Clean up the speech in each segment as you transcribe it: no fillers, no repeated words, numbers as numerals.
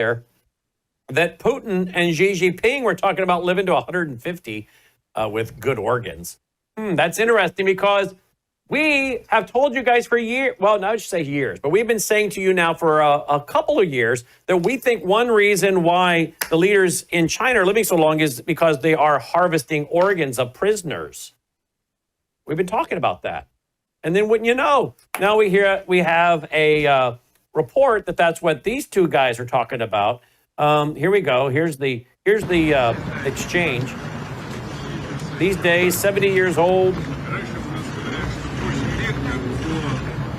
there that Putin and Xi Jinping were talking about living to 150 with good organs. That's interesting because we have told you guys for years, well, not just say years, but we've been saying to you now for a couple of years that we think one reason why the leaders in China are living so long is because they are harvesting organs of prisoners. We've been talking about that. And then wouldn't you know, now we have a report that that's what these two guys are talking about. Here we go. Here's the exchange. These days, 70 years old,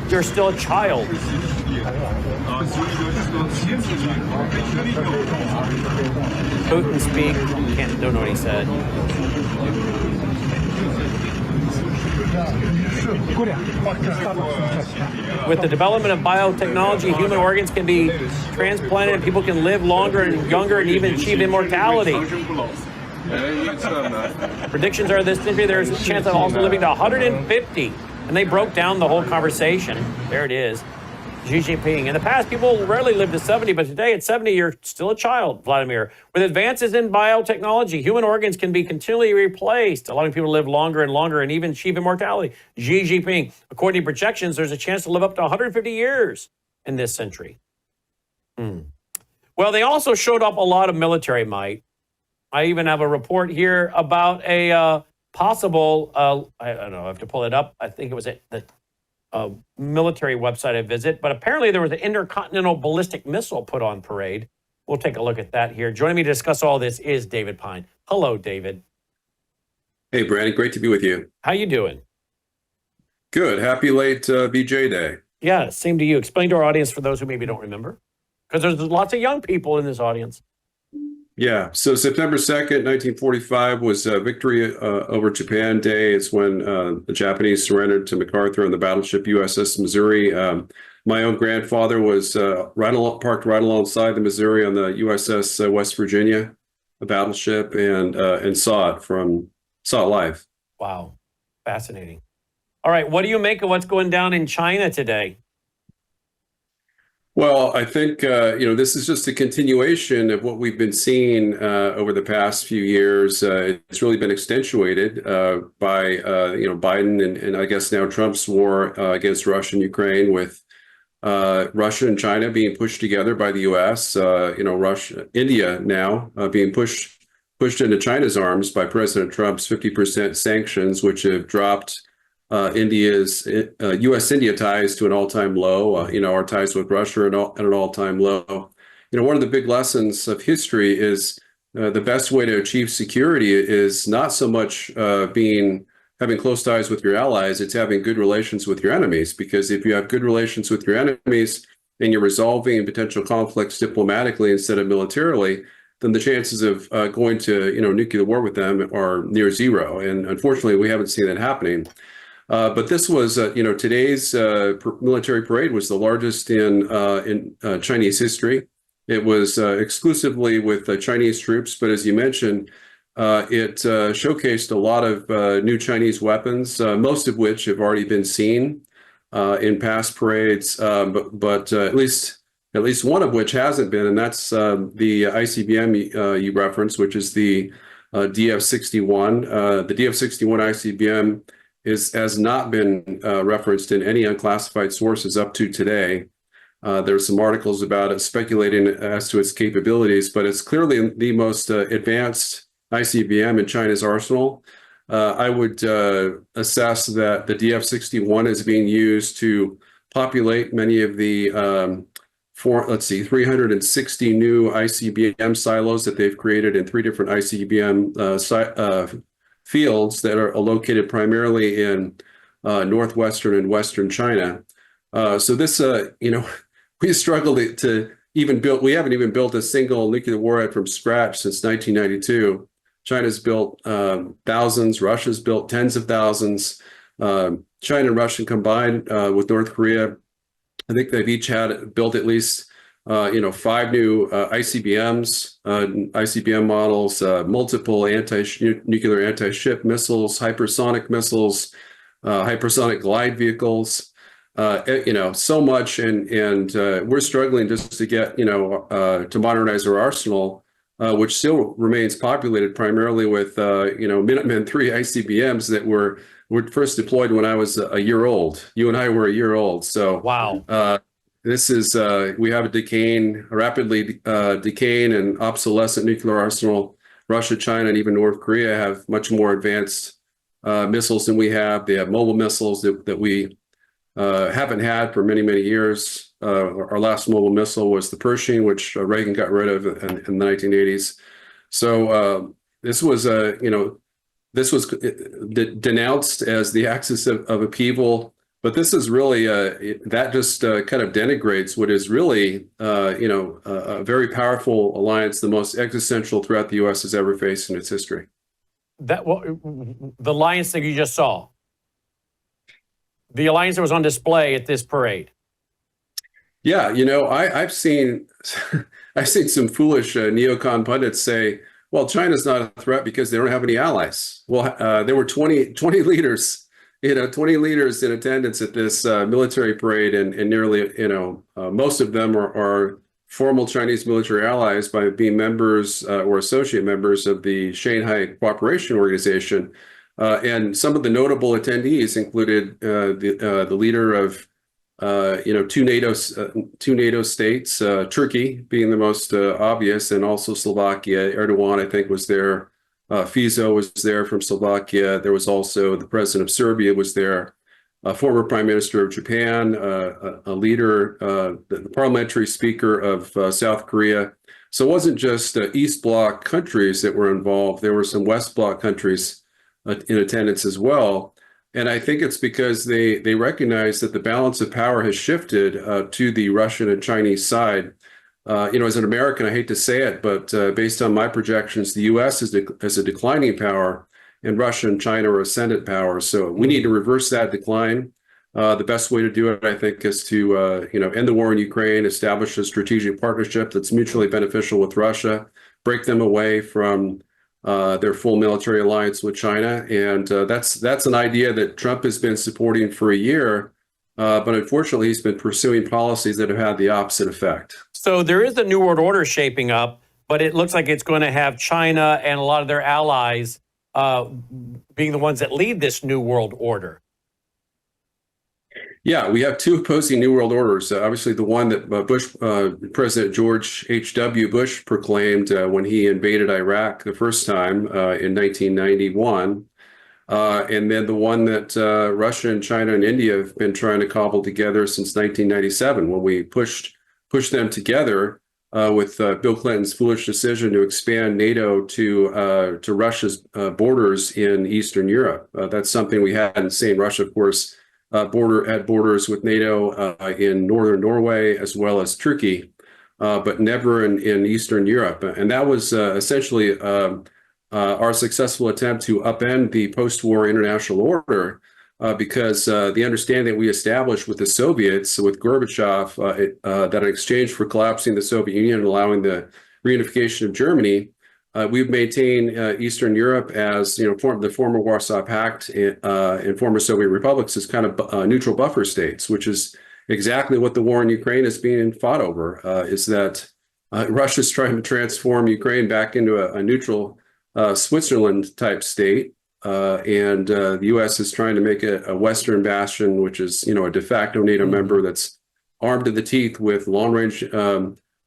you're still a child. Putin speak. Don't know what he said. With the development of biotechnology, human organs can be transplanted and people can live longer and younger and even achieve immortality. Predictions are this century there's a chance of also living to 150. And they broke down the whole conversation. There it is. Xi Jinping. In the past, people rarely lived to 70, but today at 70, you're still a child, Vladimir. With advances in biotechnology, human organs can be continually replaced, allowing people to live longer and longer and even achieve immortality. Xi Jinping. According to projections, there's a chance to live up to 150 years in this century. Well, they also showed up a lot of military might. I even have a report here about a possible, I don't know, I have to pull it up. I think it was the military website I visit, but apparently there was an intercontinental ballistic missile put on parade. We'll take a look at that here. Joining me to discuss all this is David Pyne. Hello, David. Hey, Brannon, great to be with you. How you doing? Good. Happy late VJ Day. Yeah, same to you. Explain to our audience for those who maybe don't remember, because there's lots of young people in this audience. Yeah, so September 2nd, 1945 was Victory over Japan Day. It's when the Japanese surrendered to MacArthur on the battleship USS Missouri. My own grandfather was parked right alongside the Missouri on the USS West Virginia, a battleship, and saw it live. Wow, fascinating. All right, what do you make of what's going down in China today? Well, I think, this is just a continuation of what we've been seeing over the past few years. It's really been accentuated by, Biden and I guess now Trump's war against Russia and Ukraine, with Russia and China being pushed together by the U.S., India now being pushed into China's arms by President Trump's 50% sanctions, which have dropped India's U.S.-India ties to an all-time low. Our ties with Russia are at an all-time low. One of the big lessons of history is the best way to achieve security is not so much having close ties with your allies, it's having good relations with your enemies. Because if you have good relations with your enemies and you're resolving potential conflicts diplomatically instead of militarily, then the chances of going to nuclear war with them are near zero. And unfortunately, we haven't seen that happening. But this was, today's military parade was the largest in Chinese history. It was exclusively with Chinese troops, but as you mentioned, it showcased a lot of new Chinese weapons, most of which have already been seen in past parades, but at least one of which hasn't been, and that's the ICBM you referenced, which is the DF-61. The DF-61 ICBM has not been referenced in any unclassified sources up to today. There's some articles about it speculating as to its capabilities, but it's clearly the most advanced ICBM in China's arsenal. I would assess that the DF-61 is being used to populate many of the 360 new ICBM silos that they've created in 3 different ICBM fields that are located primarily in northwestern and western China. So this, we struggled to even build. We haven't even built a single nuclear warhead from scratch since 1992. China's built thousands. Russia's built tens of thousands. China and Russia combined with North Korea, I think they've each built at least 5 new ICBMs, ICBM models, multiple nuclear anti-ship missiles, hypersonic missiles, hypersonic glide vehicles. so much, and we're struggling just to get, to modernize our arsenal, which still remains populated primarily with, Minuteman III ICBMs that were first deployed when I was a year old. You and I were a year old. So Wow. this is we have a rapidly decaying and obsolescent nuclear arsenal. Russia, China, and even North Korea have much more advanced missiles than we have. They have mobile missiles that we haven't had for many, many years. Our last mobile missile was the Pershing, which Reagan got rid of in the 1980s. So this was denounced as the axis of upheaval. But this is really that just kind of denigrates what is really a very powerful alliance, the most existential threat the U.S. has ever faced in its history. The alliance that you just saw, the alliance that was on display at this parade. Yeah, I've seen I've seen some foolish neocon pundits say, well, China's not a threat because they don't have any allies. Well, there were 20 leaders, 20 leaders in attendance at this military parade, and nearly, most of them are formal Chinese military allies by being members or associate members of the Shanghai Cooperation Organization. And some of the notable attendees included the leader of two NATO states, Turkey being the most obvious, and also Slovakia. Erdogan, I think, was there. Fico was there from Slovakia. There was also the president of Serbia was there. A former prime minister of Japan, a leader, the parliamentary speaker of South Korea. So it wasn't just East Bloc countries that were involved. There were some West Bloc countries in attendance as well. And I think it's because they recognize that the balance of power has shifted to the Russian and Chinese side. As an American, I hate to say it, but based on my projections, the U.S. is a declining power, and Russia and China are ascendant powers. So we need to reverse that decline. The best way to do it, I think, is to end the war in Ukraine, establish a strategic partnership that's mutually beneficial with Russia, break them away from their full military alliance with China. And that's an idea that Trump has been supporting for a year. But unfortunately, he's been pursuing policies that have had the opposite effect. So there is a new world order shaping up, but it looks like it's going to have China and a lot of their allies being the ones that lead this new world order. Yeah, we have two opposing new world orders. Obviously, the one that President George H.W. Bush proclaimed when he invaded Iraq the first time in 1991. And then the one that Russia and China and India have been trying to cobble together since 1997, when we pushed them together with Bill Clinton's foolish decision to expand NATO to Russia's borders in Eastern Europe. That's something we hadn't seen. Russia, of course, had borders with NATO in northern Norway as well as Turkey, but never in Eastern Europe. And that was essentially our successful attempt to upend the post-war international order, because the understanding that we established with the Soviets, with Gorbachev, that in exchange for collapsing the Soviet Union and allowing the reunification of Germany, we've maintained Eastern Europe as, the former Warsaw Pact and former Soviet republics as kind of neutral buffer states, which is exactly what the war in Ukraine is being fought over, is that Russia's trying to transform Ukraine back into a neutral Switzerland type state, and the U.S. is trying to make a Western bastion, which is a de facto NATO member that's armed to the teeth with long-range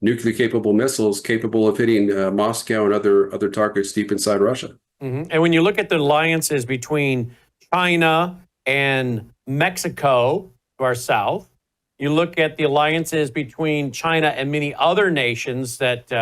nuclear capable missiles capable of hitting Moscow and other targets deep inside Russia. Mm-hmm. And when you look at the alliances between China and Mexico to our south, you look at the alliances between China and many other nations that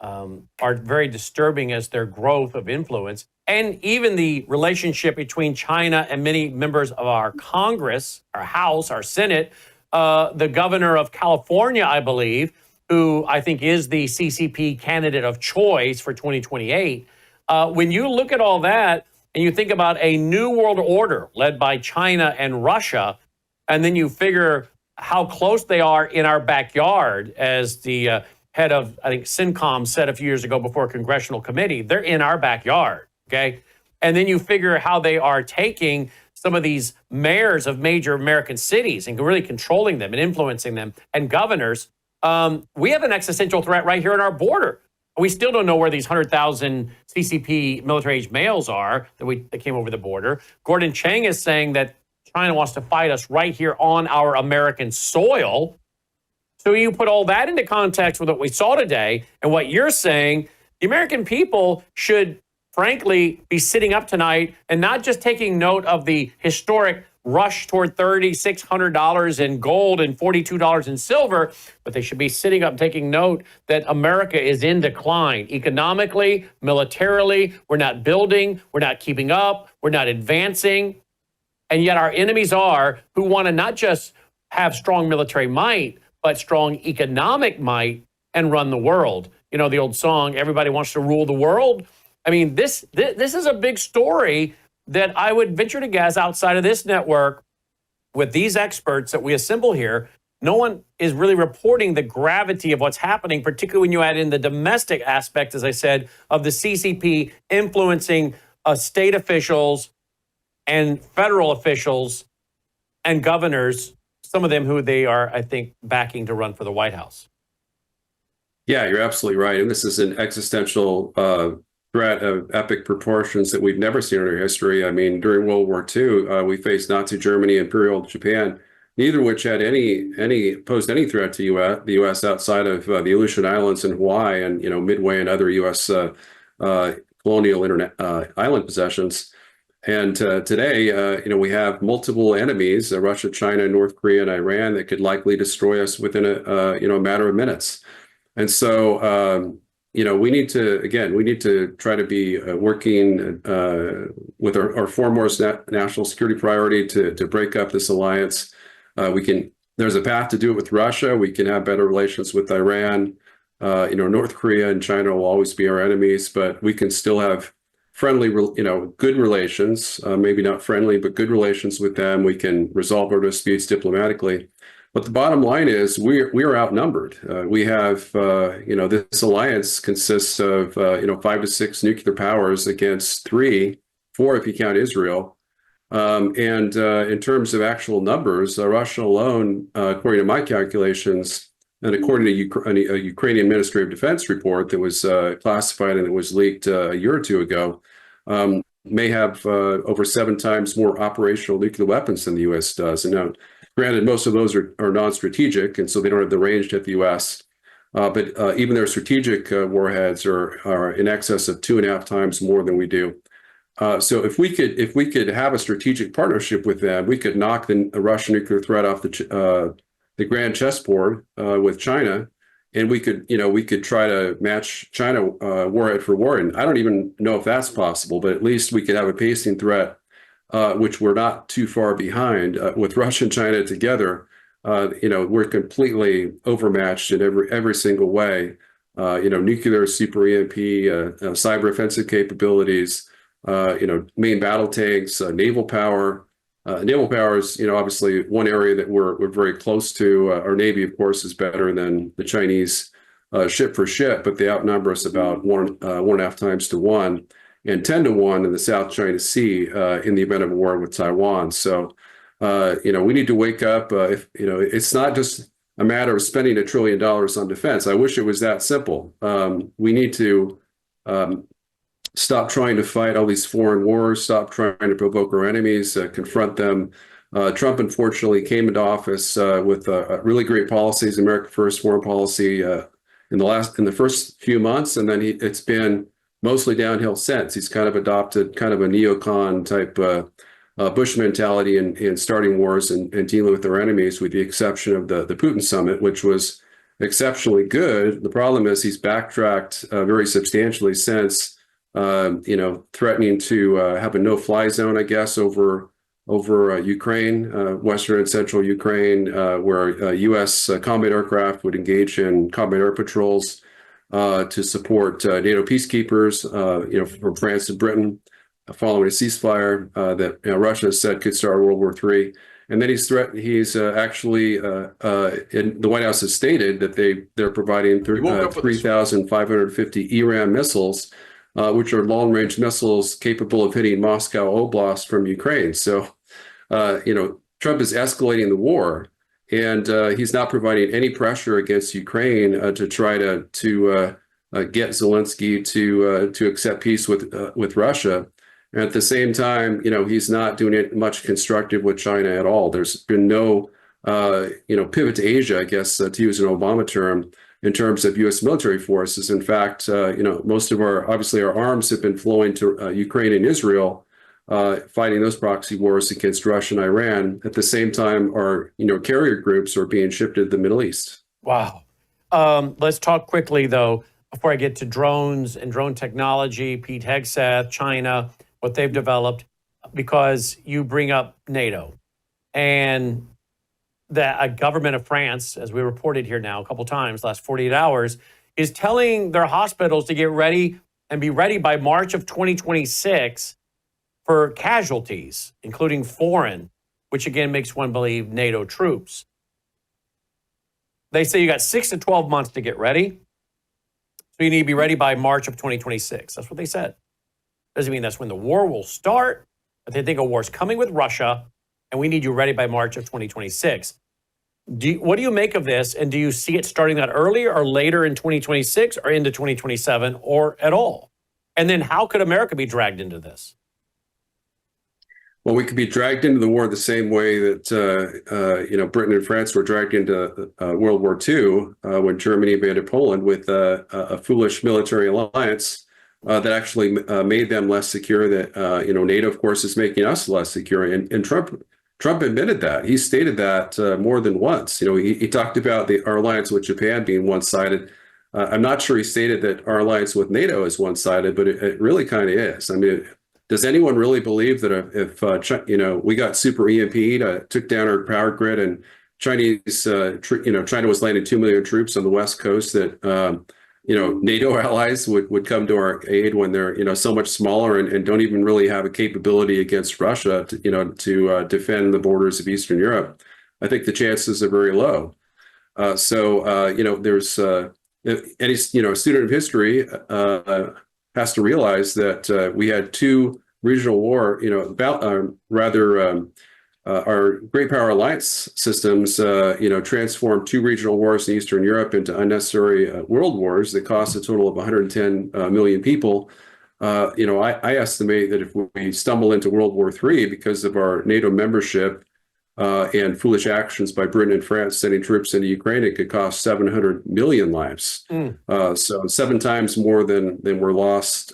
are very disturbing as their growth of influence, and even the relationship between China and many members of our Congress, our House, our Senate, the governor of California, I believe, who I think is the CCP candidate of choice for 2028. When you look at all that and you think about a new world order led by China and Russia, and then you figure how close they are in our backyard, as the head of, I think, CENTCOM said a few years ago before a congressional committee, they're in our backyard, okay? And then you figure how they are taking some of these mayors of major American cities and really controlling them and influencing them, and governors, we have an existential threat right here on our border. We still don't know where these 100,000 CCP military-age males are that came over the border. Gordon Chang is saying that China wants to fight us right here on our American soil. So you put all that into context with what we saw today and what you're saying, the American people should, frankly, be sitting up tonight and not just taking note of the historic rush toward $3,600 in gold and $42 in silver, but they should be sitting up taking note that America is in decline economically, militarily. We're not building, we're not keeping up, we're not advancing. And yet our enemies are, who want to not just have strong military might, but strong economic might and run the world. You know, the old song, everybody wants to rule the world. I mean, this is a big story that I would venture to guess outside of this network with these experts that we assemble here, no one is really reporting the gravity of what's happening, particularly when you add in the domestic aspect, as I said, of the CCP influencing state officials and federal officials and governors, some of them who they are, I think, backing to run for the White House. Yeah, you're absolutely right. And this is an existential threat of epic proportions that we've never seen in our history. I mean, during World War II, we faced Nazi Germany, Imperial Japan, neither of which had posed any threat to the U.S. outside of the Aleutian Islands and Hawaii and, Midway and other U.S. Colonial island possessions. And today, we have multiple enemies, Russia, China, North Korea, and Iran, that could likely destroy us within a matter of minutes. And so, we need to try to be working with our foremost national security priority to break up this alliance. There's a path to do it with Russia. We can have better relations with Iran. North Korea and China will always be our enemies, but we can still have friendly, good relations, maybe not friendly, but good relations with them. We can resolve our disputes diplomatically. But the bottom line is we are outnumbered. We have, this alliance consists of, 5 to 6 nuclear powers against 3, 4 if you count Israel. And in terms of actual numbers, Russia alone, according to my calculations, and according to a Ukrainian Ministry of Defense report that was classified and it was leaked a year or two ago, may have over 7 times more operational nuclear weapons than the U.S. does. And now, granted, most of those are non-strategic, and so they don't have the range to hit the U.S. But even their strategic warheads are in excess of 2.5 times more than we do. So if we could have a strategic partnership with them, we could knock the Russian nuclear threat off the grand chessboard with China, and we could try to match China warhead for warhead. And I don't even know if that's possible, but at least we could have a pacing threat, which we're not too far behind. With Russia and China together, we're completely overmatched in every single way. Nuclear, super EMP, cyber offensive capabilities, main battle tanks, naval power. Naval power is, obviously one area that we're very close to. Our Navy, of course, is better than the Chinese ship for ship, but they outnumber us about 1.5 times to 1. And 10 to 1 in the South China Sea in the event of a war with Taiwan. So, we need to wake up. It's not just a matter of spending $1 trillion on defense. I wish it was that simple. We need to stop trying to fight all these foreign wars, stop trying to provoke our enemies, confront them. Trump, unfortunately, came into office with really great policies, America First foreign policy in the first few months, and then it's been mostly downhill since. He's kind of adopted kind of a neocon type Bush mentality in starting wars and dealing with their enemies, with the exception of the Putin summit, which was exceptionally good. The problem is he's backtracked very substantially since, threatening to have a no-fly zone, I guess, over Ukraine, western and central Ukraine, where U.S. combat aircraft would engage in combat air patrols to support NATO peacekeepers, from France and Britain, following a ceasefire that Russia has said could start World War III. And then he's actually the White House has stated that they're providing 3,550 ERAM missiles, which are long-range missiles capable of hitting Moscow Oblast from Ukraine. So, Trump is escalating the war, and he's not providing any pressure against Ukraine to try to get Zelensky to accept peace with Russia. And at the same time, he's not doing it much constructive with China at all. There's been no, pivot to Asia, I guess, to use an Obama term, in terms of U.S. military forces. In fact, most of our arms have been flowing to Ukraine and Israel, fighting those proxy wars against Russia and Iran. At the same time, our carrier groups are being shipped to the Middle East. Wow. Let's talk quickly, though, before I get to drones and drone technology, Pete Hegseth, China, what they've developed, because you bring up NATO and the government of France, as we reported here now a couple times, last 48 hours, is telling their hospitals to get ready and be ready by March of 2026 for casualties, including foreign, which again makes one believe NATO troops. They say you got 6 to 12 months to get ready. So you need to be ready by March of 2026. That's what they said. Doesn't mean that's when the war will start, but they think a war's coming with Russia, and we need you ready by March of 2026. What do you make of this? And do you see it starting that earlier or later in 2026 or into 2027 or at all? And then how could America be dragged into this? Well, we could be dragged into the war the same way that, Britain and France were dragged into World War II when Germany invaded Poland with a foolish military alliance that actually made them less secure. That, NATO, of course, is making us less secure. And Trump admitted that. He stated that more than once. He talked about our alliance with Japan being one-sided. I'm not sure he stated that our alliance with NATO is one-sided, but it really kind of is. I mean, does anyone really believe that if we got super EMP'd, took down our power grid, and China was landing 2 million troops on the West Coast, that NATO allies would come to our aid when they're so much smaller and don't even really have a capability against Russia to defend the borders of Eastern Europe? I think the chances are very low. There's any student of history has to realize that we had two regional war, our great power alliance systems, transformed two regional wars in Eastern Europe into unnecessary world wars that cost a total of 110 million people. I estimate that if we stumble into World War III because of our NATO membership and foolish actions by Britain and France sending troops into Ukraine, it could cost 700 million lives. So 7 times more than were lost.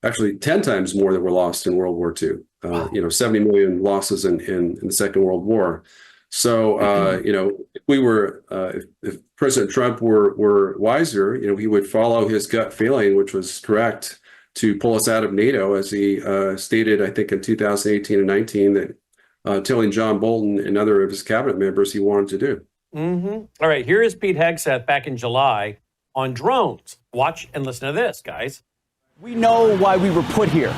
Actually, 10 times more than were lost in World War II. 70 million losses in the Second World War. So, if President Trump were wiser, he would follow his gut feeling, which was correct, to pull us out of NATO, as he stated, I think, in 2018 and 19, that telling John Bolton and other of his cabinet members he wanted to do. All right, here is Pete Hegseth back in July on drones. Watch and listen to this, guys. We know why we were put here.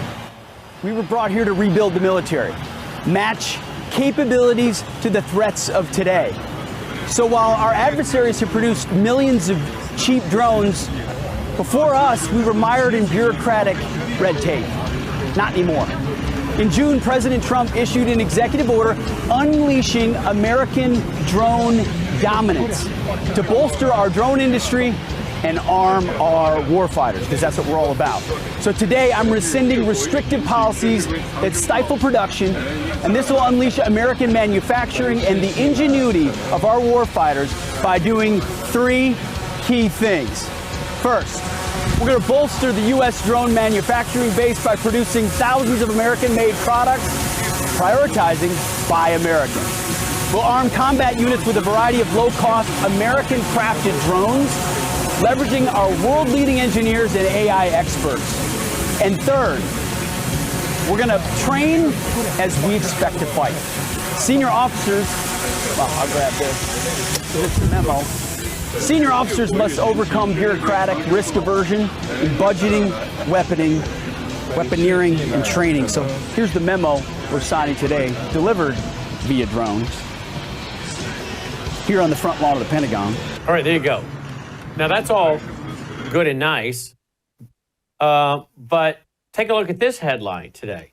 We were brought here to rebuild the military, match capabilities to the threats of today. So while our adversaries have produced millions of cheap drones, before us, we were mired in bureaucratic red tape. Not anymore. In June, President Trump issued an executive order unleashing American drone dominance to bolster our drone industry and arm our warfighters, because that's what we're all about. So today, I'm rescinding restrictive policies that stifle production, and this will unleash American manufacturing and the ingenuity of our warfighters by doing 3 key things. First, we're going to bolster the U.S. drone manufacturing base by producing thousands of American-made products, prioritizing Buy American. We'll arm combat units with a variety of low-cost, American-crafted drones, leveraging our world-leading engineers and AI experts. And third, we're going to train as we expect to fight. Senior officers, I'll grab this. It's the memo. Senior officers must overcome bureaucratic risk aversion in budgeting, weaponeering, and training. So here's the memo we're signing today, delivered via drones, here on the front lawn of the Pentagon. All right, there you go. Now, that's all good and nice, but take a look at this headline today.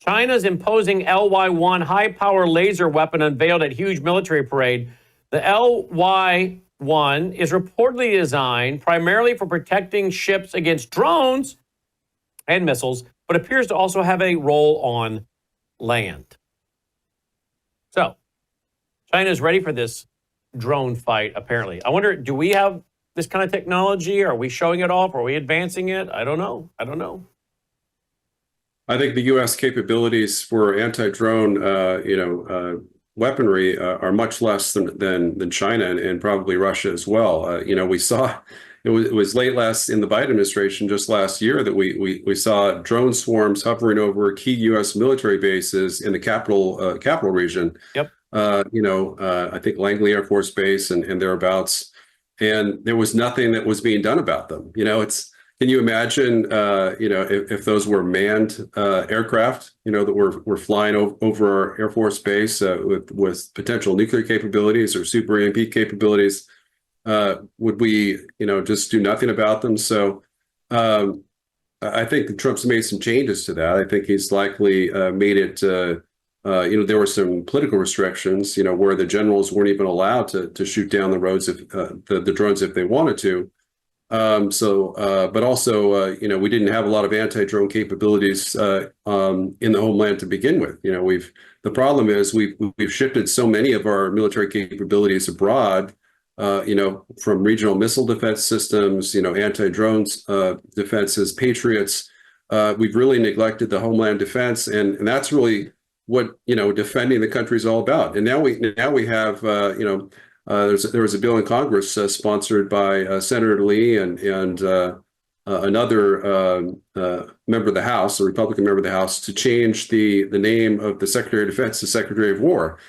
China's imposing LY-1 high-power laser weapon unveiled at huge military parade. The LY-1 is reportedly designed primarily for protecting ships against drones and missiles, but appears to also have a role on land. So, China is ready for this drone fight, apparently. I wonder, do we have this kind of technology? Are we showing it off? Are we advancing it? I don't know. I think the U.S. capabilities for anti-drone, weaponry are much less than China and probably Russia as well. We saw it was late in the Biden administration just last year that we saw drone swarms hovering over key U.S. military bases in the capital region. Yep. I think Langley Air Force Base and thereabouts, and there was nothing that was being done about them. Can you imagine, if those were manned aircraft, that were flying over our Air Force Base with potential nuclear capabilities or super EMP capabilities? Would we, just do nothing about them? So I think Trump's made some changes to that. I think he's likely made it, there were some political restrictions, where the generals weren't even allowed to shoot down the roads if the drones if they wanted to. But also, we didn't have a lot of anti-drone capabilities in the homeland to begin with. The problem is we've shifted so many of our military capabilities abroad, from regional missile defense systems, anti-drones defenses, Patriots. We've really neglected the homeland defense, and that's really what defending the country is all about. And now we have there was a bill in Congress sponsored by Senator Lee and another member of the House, a Republican member of the House, to change the name of the Secretary of Defense to Secretary of War.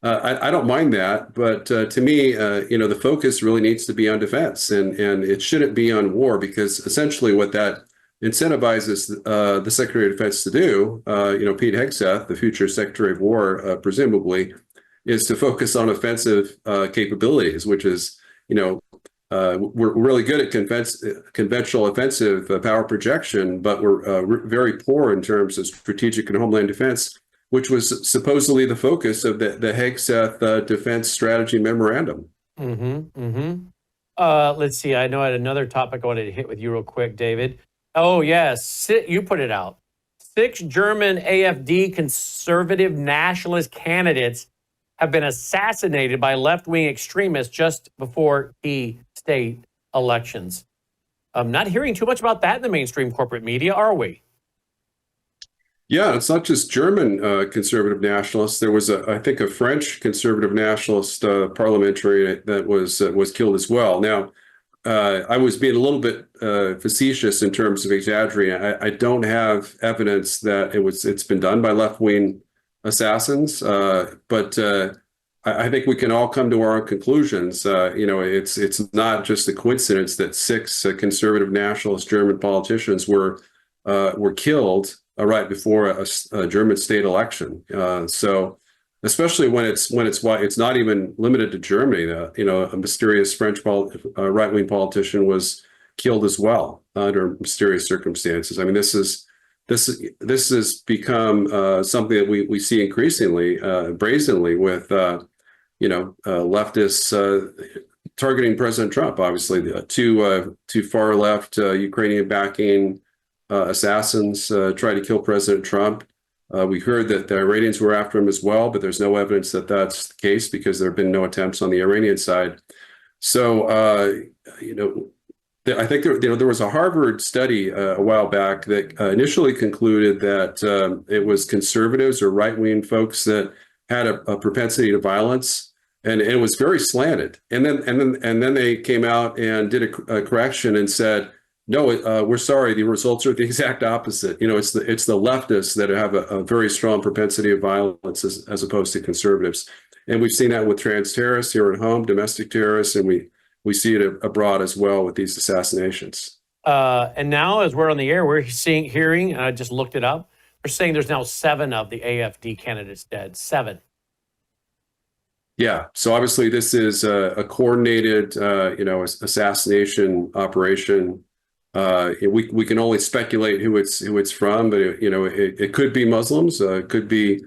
I don't mind that, but to me, the focus really needs to be on defense, and it shouldn't be on war, because essentially what that incentivizes the Secretary of Defense to do, Pete Hegseth, the future Secretary of War, presumably, is to focus on offensive capabilities, which is, we're really good at conventional offensive power projection, but we're very poor in terms of strategic and homeland defense, which was supposedly the focus of the Hegseth Defense Strategy Memorandum. Let's see. I know I had another topic I wanted to hit with you real quick, David. Oh, yes. You put it out. 6 German AfD conservative nationalist candidates have been assassinated by left-wing extremists just before key state elections. I'm not hearing too much about that in the mainstream corporate media, are we? Yeah, it's not just German conservative nationalists. There was, I think, a French conservative nationalist parliamentary that was killed as well. Now, I was being a little bit facetious in terms of exaggerating. I don't have evidence that it's been done by left-wing assassins, but I think we can all come to our own conclusions. It's not just a coincidence that 6 conservative nationalist German politicians were killed right before a German state election. So, especially when it's not even limited to Germany. A mysterious French right-wing politician was killed as well under mysterious circumstances. I mean, this has become something that we see increasingly brazenly with leftists targeting President Trump. Obviously, the two far left Ukrainian backing assassins tried to kill President Trump. We heard that the Iranians were after him as well, but there's no evidence that that's the case because there have been no attempts on the Iranian side. So, I think there was a Harvard study a while back that initially concluded that it was conservatives or right-wing folks that had a propensity to violence, and it was very slanted. And then they came out and did a correction and said, no, we're sorry, the results are the exact opposite. It's the leftists that have a very strong propensity of violence as opposed to conservatives. And we've seen that with trans terrorists here at home, domestic terrorists, and we see it abroad as well with these assassinations. And now, as we're on the air, we're hearing, and I just looked it up, they're saying there's now 7 of the AfD candidates dead. 7. Yeah. So obviously this is a coordinated, assassination operation. We can only speculate who it's from, but it could be Muslims, it could be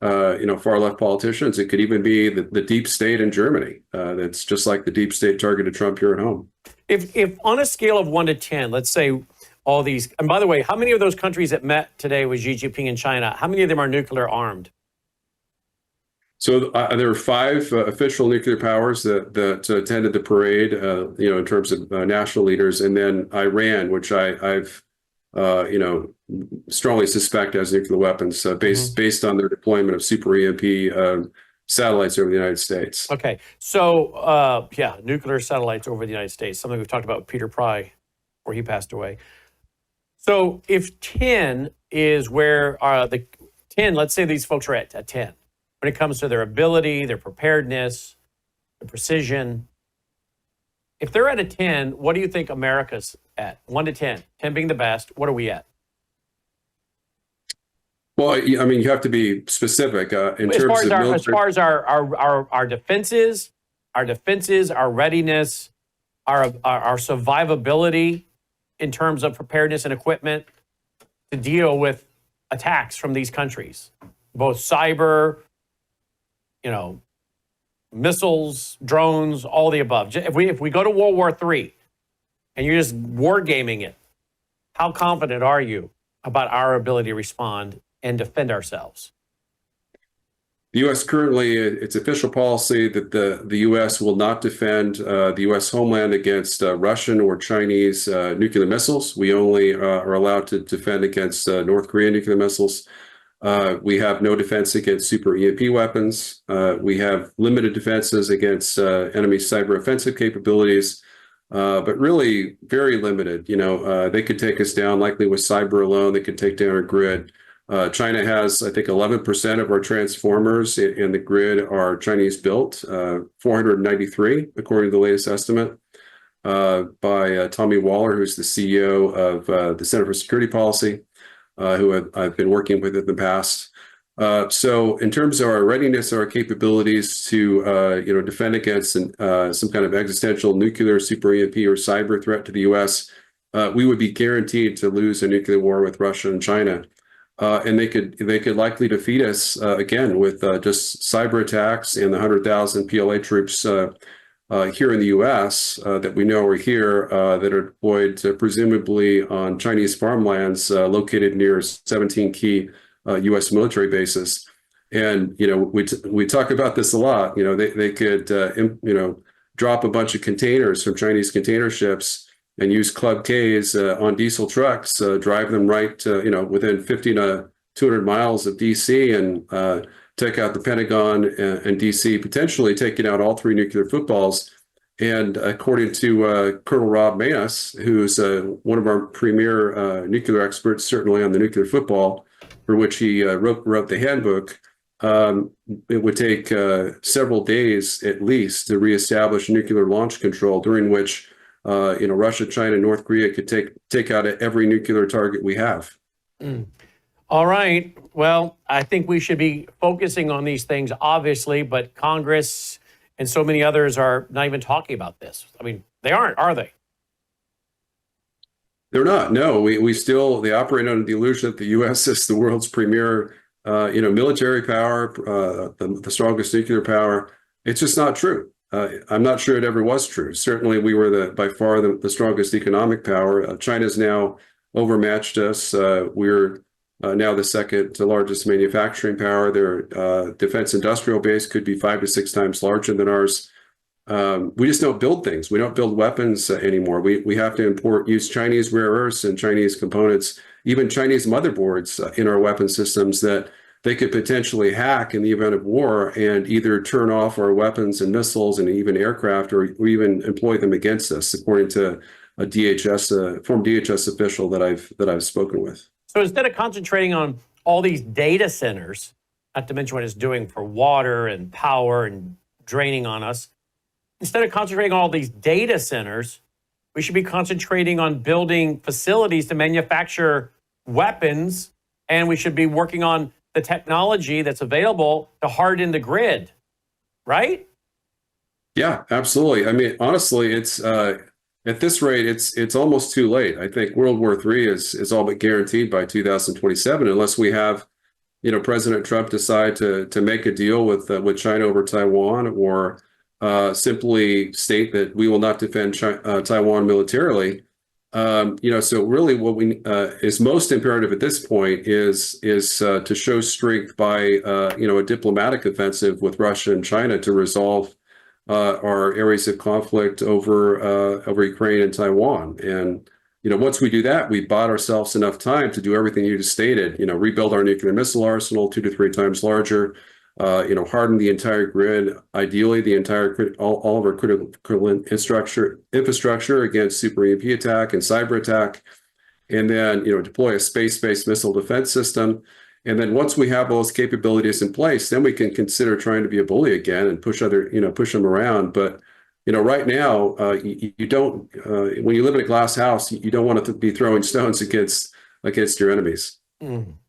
far left politicians. It could even be the deep state in Germany. That's just like the deep state targeted Trump here at home. If on a scale of 1 to 10, let's say all these, and by the way, how many of those countries that met today with Xi Jinping in China, how many of them are nuclear armed? So there were 5 official nuclear powers that attended the parade, in terms of national leaders, and then Iran, which I've strongly suspect has nuclear weapons based on their deployment of super EMP satellites over the United States. Okay, so nuclear satellites over the United States, something we've talked about with Peter Pry, where he passed away. So if 10 is where the 10, let's say these folks are at 10, when it comes to their ability, their preparedness, the precision. If they're at a 10, what do you think America's at? 1 to 10, 10 being the best, what are we at? Well, I mean, you have to be specific in As terms far as of our, military. as far as our defenses, our readiness, our survivability in terms of preparedness and equipment to deal with attacks from these countries, both cyber, missiles, drones, all the above. If we go to World War III and you're just wargaming it, how confident are you about our ability to respond and defend ourselves? The U.S. currently, its official policy that the U.S. will not defend the U.S. homeland against Russian or Chinese nuclear missiles. We only are allowed to defend against North Korean nuclear missiles. We have no defense against super EMP weapons. We have limited defenses against enemy cyber offensive capabilities, but really very limited. They could take us down likely with cyber alone. They could take down our grid. China has, I think, 11% of our transformers in the grid are Chinese built, 493, according to the latest estimate by Tommy Waller, who's the CEO of the Center for Security Policy, who I've been working with in the past. So in terms of our readiness, our capabilities to defend against some kind of existential nuclear, super EMP, or cyber threat to the U.S., we would be guaranteed to lose a nuclear war with Russia and China. And they could likely defeat us again with just cyber attacks and the 100,000 PLA troops here in the U.S. That we know are here that are deployed presumably on Chinese farmlands located near 17 key U.S. military bases. And we talk about this a lot. They could drop a bunch of containers from Chinese container ships and use Club Ks on diesel trucks, drive them right within 50 to 200 miles of D.C. and take out the Pentagon and D.C., potentially taking out all 3 nuclear footballs. And according to Colonel Rob Manus, who's one of our premier nuclear experts, certainly on the nuclear football, for which he wrote the handbook, it would take several days at least to reestablish nuclear launch control, during which Russia, China, North Korea could take out every nuclear target we have. All right. Well, I think we should be focusing on these things, obviously, but Congress and so many others are not even talking about this. I mean, they aren't, are they? They're not. No, they operate under the illusion that the U.S. is the world's premier, military power, the strongest nuclear power. It's just not true. I'm not sure it ever was true. Certainly, we were by far the strongest economic power. China's now overmatched us. We're now the second largest manufacturing power. Their defense industrial base could be 5 to 6 times larger than ours. We just don't build things. We don't build weapons anymore. We have to use Chinese rare earths and Chinese components, even Chinese motherboards in our weapon systems that they could potentially hack in the event of war and either turn off our weapons and missiles and even aircraft, or even employ them against us, according to a former DHS official that I've spoken with. So instead of concentrating on all these data centers, not to mention what it's doing for water and power and draining on us, instead of concentrating on all these data centers, we should be concentrating on building facilities to manufacture weapons, and we should be working on the technology that's available to harden the grid, right? Yeah, absolutely. I mean, honestly, it's at this rate, it's almost too late. I think World War III is all but guaranteed by 2027, unless we have, President Trump decide to make a deal with China over Taiwan, or simply state that we will not defend Taiwan militarily. So really, what we is most imperative at this point is to show strength by a diplomatic offensive with Russia and China to resolve our areas of conflict over Ukraine and Taiwan. And once we do that, we bought ourselves enough time to do everything you just stated. Rebuild our nuclear missile arsenal 2 to 3 times larger. Harden the entire grid, ideally the entire all of our critical infrastructure against super EMP attack and cyber attack, and then deploy a space-based missile defense system. And then once we have those capabilities in place, then we can consider trying to be a bully again and push them around. But right now, you don't. When you live in a glass house, you don't want to be throwing stones against your enemies.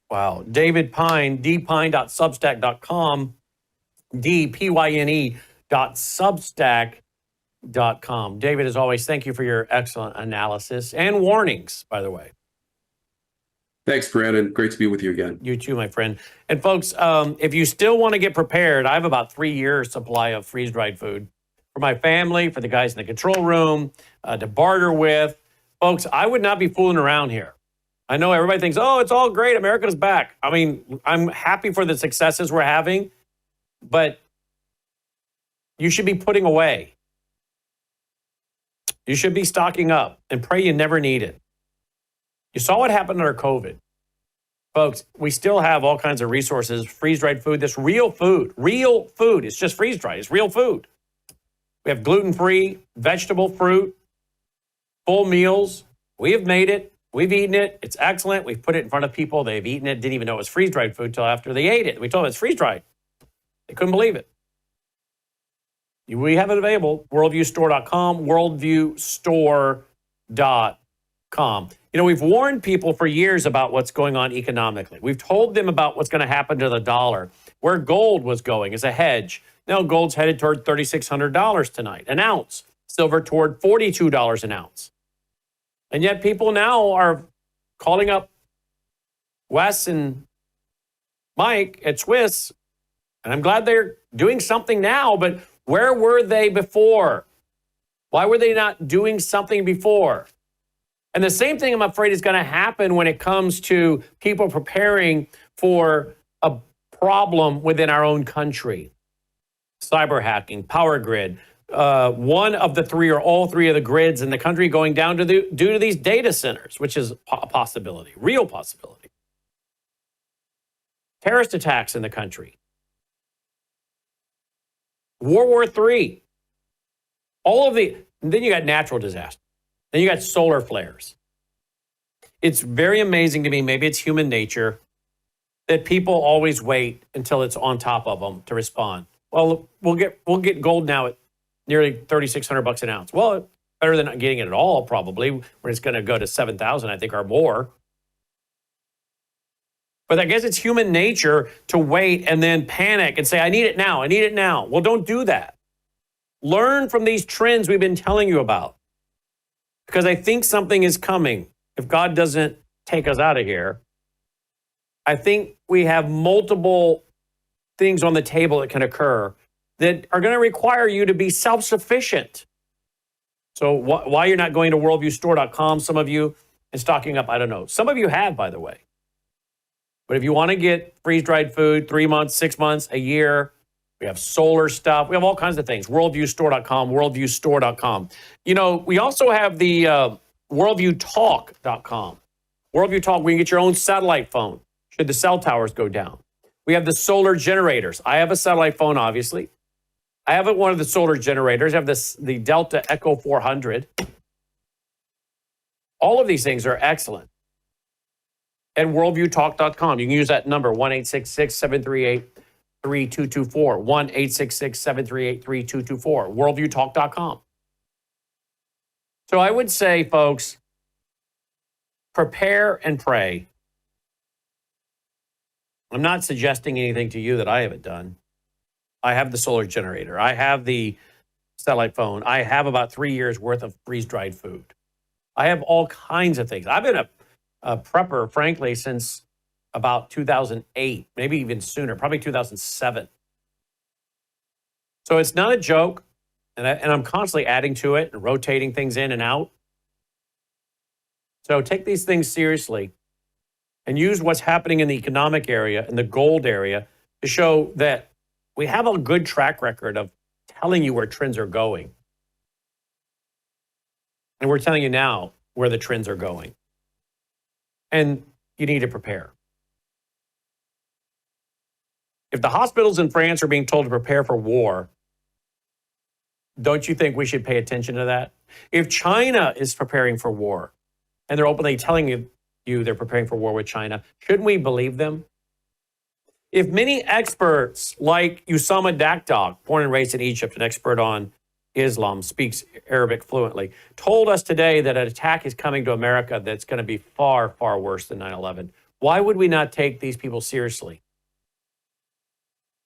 Wow. David Pyne, dpyne.substack.com, dpyne.substack.com. David, as always, thank you for your excellent analysis and warnings, by the way. Thanks, Brandon. Great to be with you again. You too, my friend. And folks, if you still want to get prepared, I have about 3 years supply of freeze-dried food for my family, for the guys in the control room, to barter with. Folks, I would not be fooling around here. I know everybody thinks, oh, it's all great. America's back. I mean, I'm happy for the successes we're having, but you should be putting away. You should be stocking up and pray you never need it. You saw what happened under COVID. Folks, we still have all kinds of resources, freeze-dried food, this real food. It's just freeze-dried. It's real food. We have gluten-free, vegetable, fruit, full meals. We have made it. We've eaten it. It's excellent. We've put it in front of people. They've eaten it, didn't even know it was freeze-dried food until after they ate it. We told them it's freeze-dried. They couldn't believe it. We have it available, worldviewstore.com, worldviewstore.com. We've warned people for years about what's going on economically. We've told them about what's going to happen to the dollar, where gold was going as a hedge. Now gold's headed toward $3,600 tonight, an ounce. Silver toward $42 an ounce. And yet people now are calling up Wes and Mike at Swiss, and I'm glad they're doing something now, but where were they before? Why were they not doing something before? And the same thing, I'm afraid, is going to happen when it comes to people preparing for a problem within our own country. Cyber hacking, power grid, one of the three or all three of the grids in the country going down due to these data centers, which is a possibility, real possibility. Terrorist attacks in the country. World War III. Then you got natural disaster. Then you got solar flares. It's very amazing to me, maybe it's human nature, that people always wait until it's on top of them to respond. Well, we'll get gold now at nearly $3,600 an ounce. Well, better than not getting it at all, probably, when it's going to go to 7,000, I think, or more. But I guess it's human nature to wait and then panic and say, I need it now, I need it now. Well, don't do that. Learn from these trends we've been telling you about. Because I think something is coming. If God doesn't take us out of here, I think we have multiple things on the table that can occur that are going to require you to be self-sufficient. So why you're not going to worldviewstore.com, some of you, and stocking up, I don't know. Some of you have, by the way. But if you want to get freeze-dried food, 3 months, 6 months, a year, we have solar stuff. We have all kinds of things. Worldviewstore.com, worldviewstore.com. We also have the worldviewtalk.com. Worldview Talk, we can get your own satellite phone should the cell towers go down. We have the solar generators. I have a satellite phone, obviously. I have one of the solar generators. I have the Delta Echo 400. All of these things are excellent. At worldviewtalk.com. You can use that number, 1-866-738-3224, 1-866-738-3224, worldviewtalk.com. So I would say, folks, prepare and pray. I'm not suggesting anything to you that I haven't done. I have the solar generator. I have the satellite phone. I have about 3 years worth of freeze-dried food. I have all kinds of things. I've been a prepper, frankly, since about 2008, maybe even sooner, probably 2007. So it's not a joke, and I'm constantly adding to it and rotating things in and out. So take these things seriously and use what's happening in the economic area, in the gold area, to show that we have a good track record of telling you where trends are going. And we're telling you now where the trends are going. And you need to prepare. If the hospitals in France are being told to prepare for war, don't you think we should pay attention to that? If China is preparing for war, and they're openly telling you they're preparing for war with China, shouldn't we believe them? If many experts like Usama Dakdok, born and raised in Egypt, an expert on Islam, speaks Arabic fluently, told us today that an attack is coming to America that's going to be far, far worse than 9/11, why would we not take these people seriously?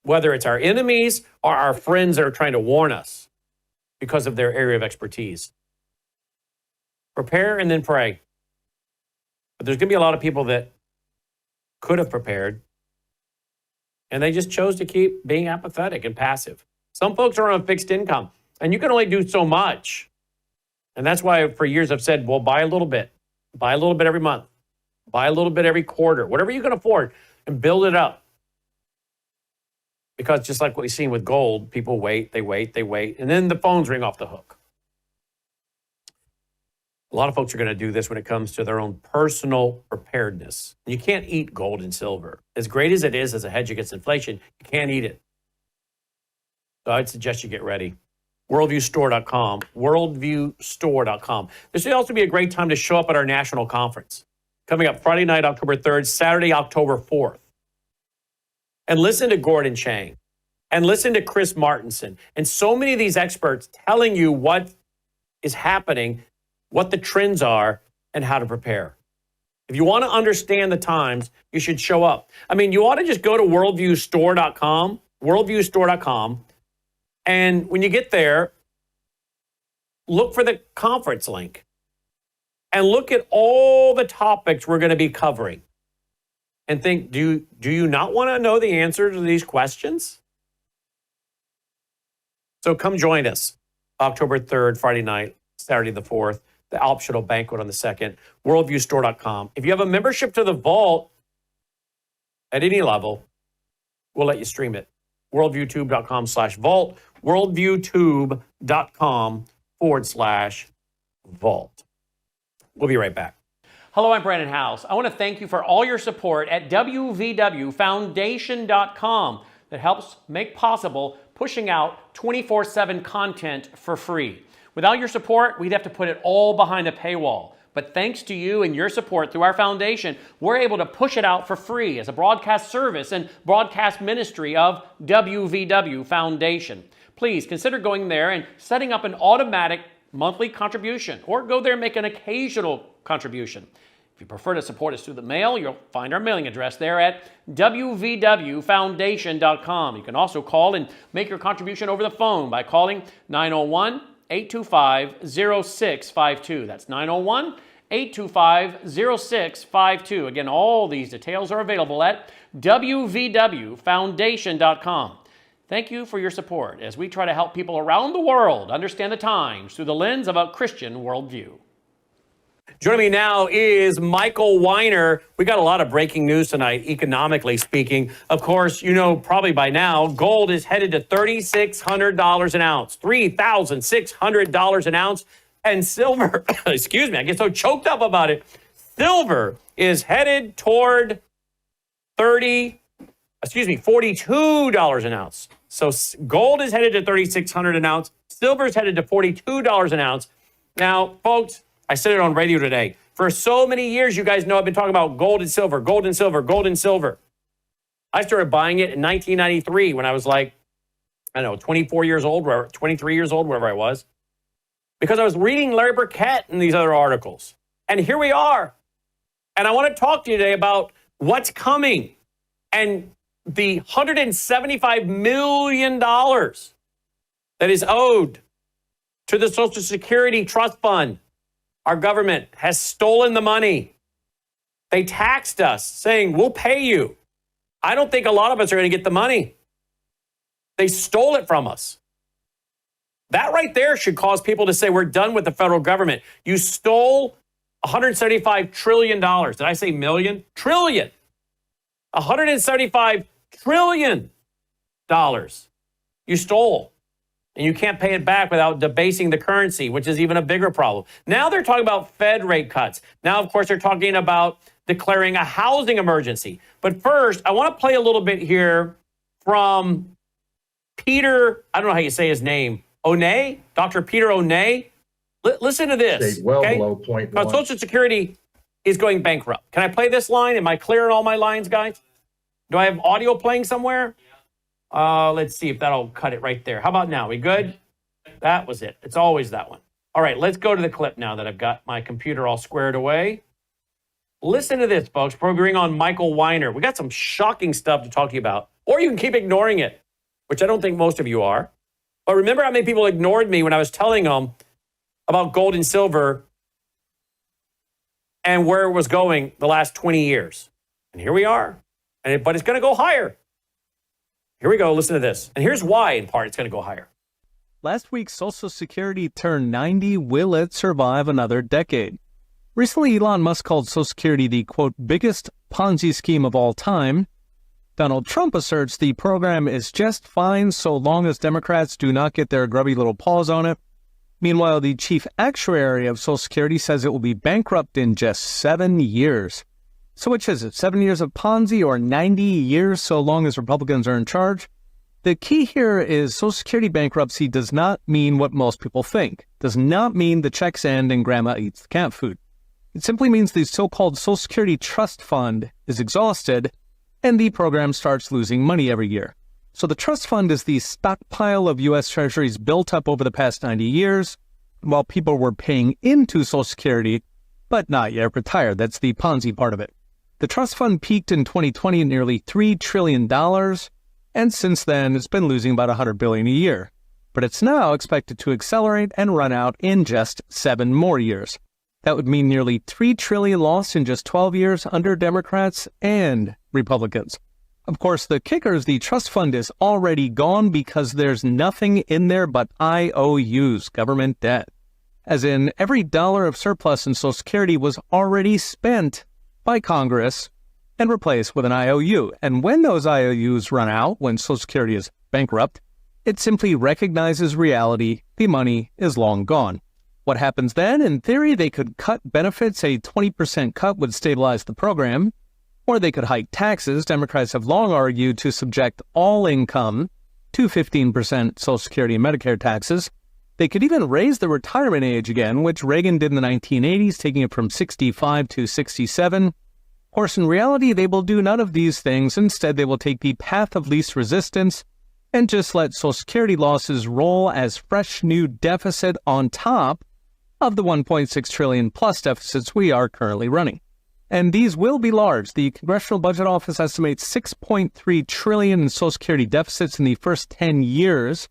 Whether it's our enemies or our friends that are trying to warn us because of their area of expertise. Prepare and then pray. But there's going to be a lot of people that could have prepared, and they just chose to keep being apathetic and passive. Some folks are on fixed income, and you can only do so much. And that's why for years I've said, well, buy a little bit. Buy a little bit every month. Buy a little bit every quarter. Whatever you can afford, and build it up. Because just like what we've seen with gold, people wait, they wait, and then the phones ring off the hook. A lot of folks are going to do this when it comes to their own personal preparedness. You can't eat gold and silver. As great as it is as a hedge against inflation, you can't eat it. So I'd suggest you get ready. Worldviewstore.com, worldviewstore.com. This would also be a great time to show up at our national conference. Coming up Friday night, October 3rd, Saturday, October 4th. And listen to Gordon Chang, and listen to Chris Martenson, and so many of these experts telling you what is happening, what the trends are, and how to prepare. If you want to understand the times, you should show up. I mean, you ought to just go to worldviewstore.com, worldviewstore.com, and when you get there, look for the conference link and look at all the topics we're going to be covering. And think, do you not want to know the answer to these questions? So come join us October 3rd, Friday night, Saturday the 4th, the optional banquet on the 2nd, worldviewstore.com. If you have a membership to the Vault at any level, we'll let you stream it. worldviewtube.com/vault, worldviewtube.com/vault. We'll be right back. Hello, I'm Brannon Howse. I want to thank you for all your support at wvwfoundation.com that helps make possible pushing out 24/7 content for free. Without your support, we'd have to put it all behind a paywall. But thanks to you and your support through our foundation, we're able to push it out for free as a broadcast service and broadcast ministry of WVW Foundation. Please consider going there and setting up an automatic monthly contribution, or go there and make an occasional contribution. If you prefer to support us through the mail, you'll find our mailing address there at wvwfoundation.com. You can also call and make your contribution over the phone by calling 901-825-0652. That's 901-825-0652. Again, all these details are available at wvwfoundation.com. Thank you for your support as we try to help people around the world understand the times through the lens of a Christian worldview. Joining me now is Michael Weiner. We got a lot of breaking news tonight, economically speaking. Of course, you know probably by now, gold is headed to $3,600 an ounce, $3,600 an ounce. And silver, excuse me, I get so choked up about it. Silver is headed toward $42 an ounce. So gold is headed to $3,600 an ounce. Silver is headed to $42 an ounce. Now, folks, I said it on radio today. For so many years, you guys know I've been talking about gold and silver, gold and silver, gold and silver. I started buying it in 1993 when I was like, I don't know, 24 years old, 23 years old, wherever I was, because I was reading Larry Burkett and these other articles. And here we are. And I want to talk to you today about what's coming and the $175 million that is owed to the Social Security Trust Fund. Our government has stolen the money. They taxed us, saying, we'll pay you. I don't think a lot of us are going to get the money. They stole it from us. That right there should cause people to say, we're done with the federal government. You stole $175 trillion. Did I say million? Trillion. $175 trillion you stole. And you can't pay it back without debasing the currency, which is even a bigger problem. Now they're talking about Fed rate cuts. Now, of course, they're talking about declaring a housing emergency. But first, I want to play a little bit here from Peter, I don't know how you say his name, O'Neill, Dr. Peter O'Neill. Listen to this. Stayed well below 0.1. Social Security is going bankrupt. Can I play this line? Am I clear on all my lines, guys? Do I have audio playing somewhere? Let's see if that'll cut it right there. How about now? We good? That was it. It's always that one. All right, let's go to the clip now that I've got my computer all squared away. Listen to this, folks, before we bring on Michael Weiner. We got some shocking stuff to talk to you about. Or you can keep ignoring it, which I don't think most of you are. But remember how many people ignored me when I was telling them about gold and silver and where it was going the last 20 years. And here we are. But it's going to go higher. Here we go. Listen to this. And here's why, in part, it's going to go higher. Last week, Social Security turned 90. Will it survive another decade? Recently, Elon Musk called Social Security the, quote, biggest Ponzi scheme of all time. Donald Trump asserts the program is just fine so long as Democrats do not get their grubby little paws on it. Meanwhile, the chief actuary of Social Security says it will be bankrupt in just 7 years. So which is it, 7 years of Ponzi or 90 years so long as Republicans are in charge? The key here is Social Security bankruptcy does not mean what most people think. Does not mean the checks end and grandma eats the cat food. It simply means the so-called Social Security Trust Fund is exhausted and the program starts losing money every year. So the trust fund is the stockpile of U.S. Treasuries built up over the past 90 years while people were paying into Social Security, but not yet retired. That's the Ponzi part of it. The trust fund peaked in 2020 at nearly $3 trillion, and since then it's been losing about $100 billion a year. But it's now expected to accelerate and run out in just 7 more years. That would mean nearly $3 trillion lost in just 12 years under Democrats and Republicans. Of course, the kicker is the trust fund is already gone because there's nothing in there but IOUs, government debt. As in, every dollar of surplus in Social Security was already spent by Congress and replaced with an IOU. And when those IOUs run out, when Social Security is bankrupt, it simply recognizes reality. The money is long gone. What happens then? In theory, they could cut benefits. A 20% cut would stabilize the program. Or they could hike taxes. Democrats have long argued to subject all income to 15% Social Security and Medicare taxes. They could even raise the retirement age again, which Reagan did in the 1980s, taking it from 65 to 67. Of course, in reality, they will do none of these things. Instead, they will take the path of least resistance and just let Social Security losses roll as fresh new deficit on top of the 1.6 trillion plus deficits we are currently running. And these will be large. The Congressional Budget Office estimates $6.3 trillion in Social Security deficits in the first 10 years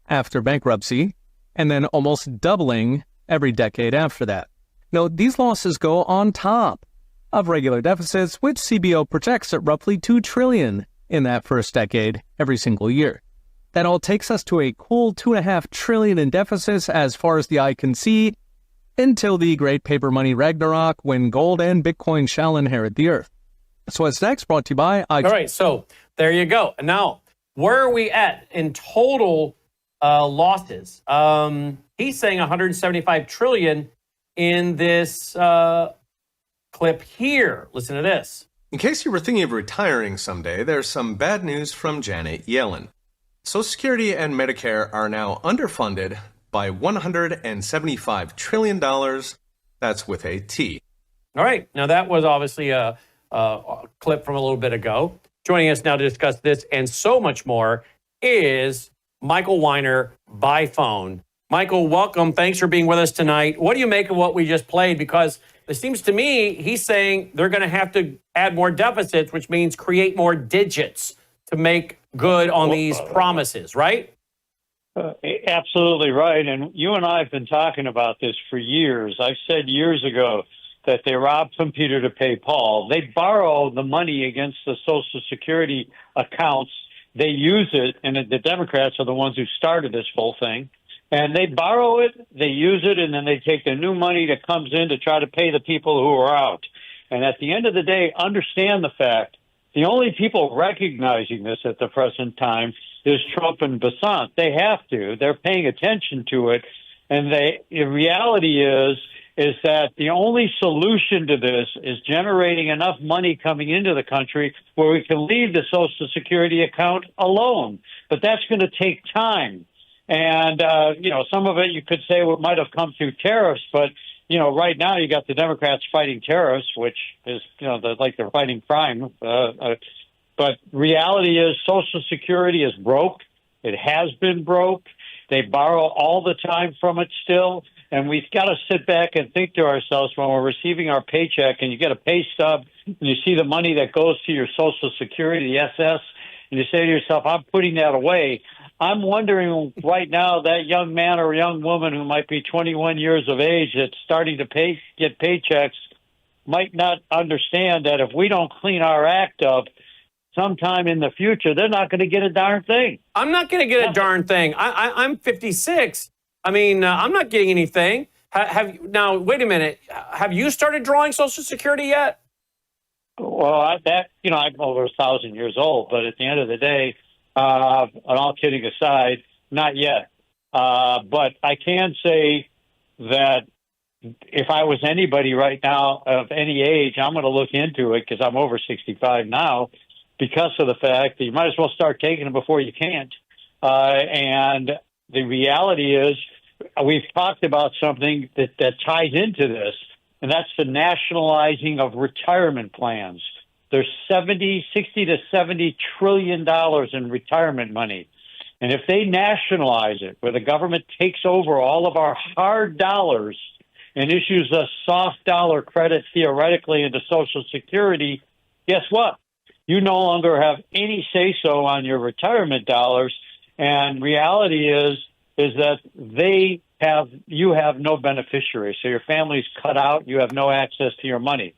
after bankruptcy, and then almost doubling every decade after that. Now, these losses go on top of regular deficits, which CBO projects at roughly $2 trillion in that first decade every single year. That all takes us to a cool $2.5 trillion in deficits as far as the eye can see, until the great paper money Ragnarok, when gold and Bitcoin shall inherit the earth. So what's next? Brought to you by... All right, so there you go. And now, where are we at in total losses? He's saying 175 trillion in this clip here. Listen to this. In case you were thinking of retiring someday, there's some bad news from Janet Yellen. Social Security and Medicare are now underfunded by $175 trillion. That's with a T. All right. Now, that was obviously a clip from a little bit ago. Joining us now to discuss this and so much more is Michael Weiner by phone. Michael, welcome. Thanks for being with us tonight. What do you make of what we just played? Because it seems to me he's saying they're going to have to add more deficits, which means create more digits to make good on these promises, right? Absolutely right. And you and I have been talking about this for years. I've said years ago that they robbed from Peter to pay Paul. They borrow the money against the Social Security accounts. They use it, and the Democrats are the ones who started this whole thing. And they borrow it, they use it, and then they take the new money that comes in to try to pay the people who are out. And at the end of the day, understand the fact the only people recognizing this at the present time is Trump and Basant. They have to. They're paying attention to it. And the reality is that the only solution to this is generating enough money coming into the country where we can leave the Social Security account alone. But that's going to take time. And, some of it you could say might have come through tariffs, but, right now you got the Democrats fighting tariffs, which is, like they're fighting crime. But reality is Social Security is broke. It has been broke. They borrow all the time from it still. And we've got to sit back and think to ourselves when we're receiving our paycheck and you get a pay stub and you see the money that goes to your Social Security, the SS, and you say to yourself, I'm putting that away. I'm wondering right now that young man or young woman who might be 21 years of age that's starting to get paychecks might not understand that if we don't clean our act up sometime in the future, they're not going to get a darn thing. I'm not going to get a darn thing. I'm 56. I mean, I'm not getting anything. Now, wait a minute. Have you started drawing Social Security yet? Well, I'm over 1,000 years old, but at the end of the day, and all kidding aside, not yet. But I can say that if I was anybody right now of any age, I'm going to look into it because I'm over 65 now because of the fact that you might as well start taking them before you can't. And the reality is we've talked about something that ties into this, and that's the nationalizing of retirement plans. There's 60 to $70 trillion in retirement money. And if they nationalize it, where the government takes over all of our hard dollars and issues a soft dollar credit theoretically into Social Security, guess what? You no longer have any say-so on your retirement dollars. And reality is that you have no beneficiary. So your family's cut out. You have no access to your money.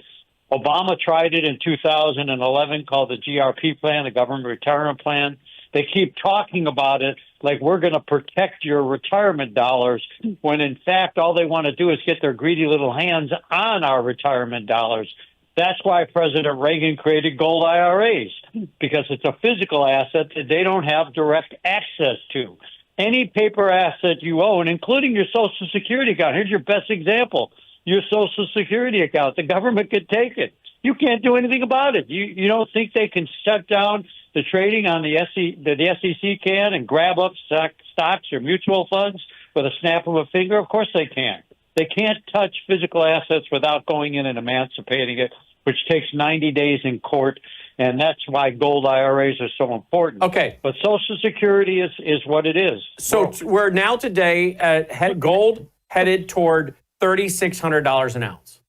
Obama tried it in 2011 called the GRP plan, the Government Retirement Plan. They keep talking about it like we're going to protect your retirement dollars when, in fact, all they want to do is get their greedy little hands on our retirement dollars. That's why President Reagan created gold IRAs, because it's a physical asset that they don't have direct access to. Any paper asset you own, including your Social Security account. Here's your best example. Your Social Security account. The government could take it. You can't do anything about it. You don't think they can shut down the trading on the SEC can and grab up stocks or mutual funds with a snap of a finger? Of course they can't. They can't touch physical assets without going in and emancipating it, which takes 90 days in court. And that's why gold IRAs are so important. Okay. But Social Security is what it is. So we're now today at gold headed toward $3,600 an ounce.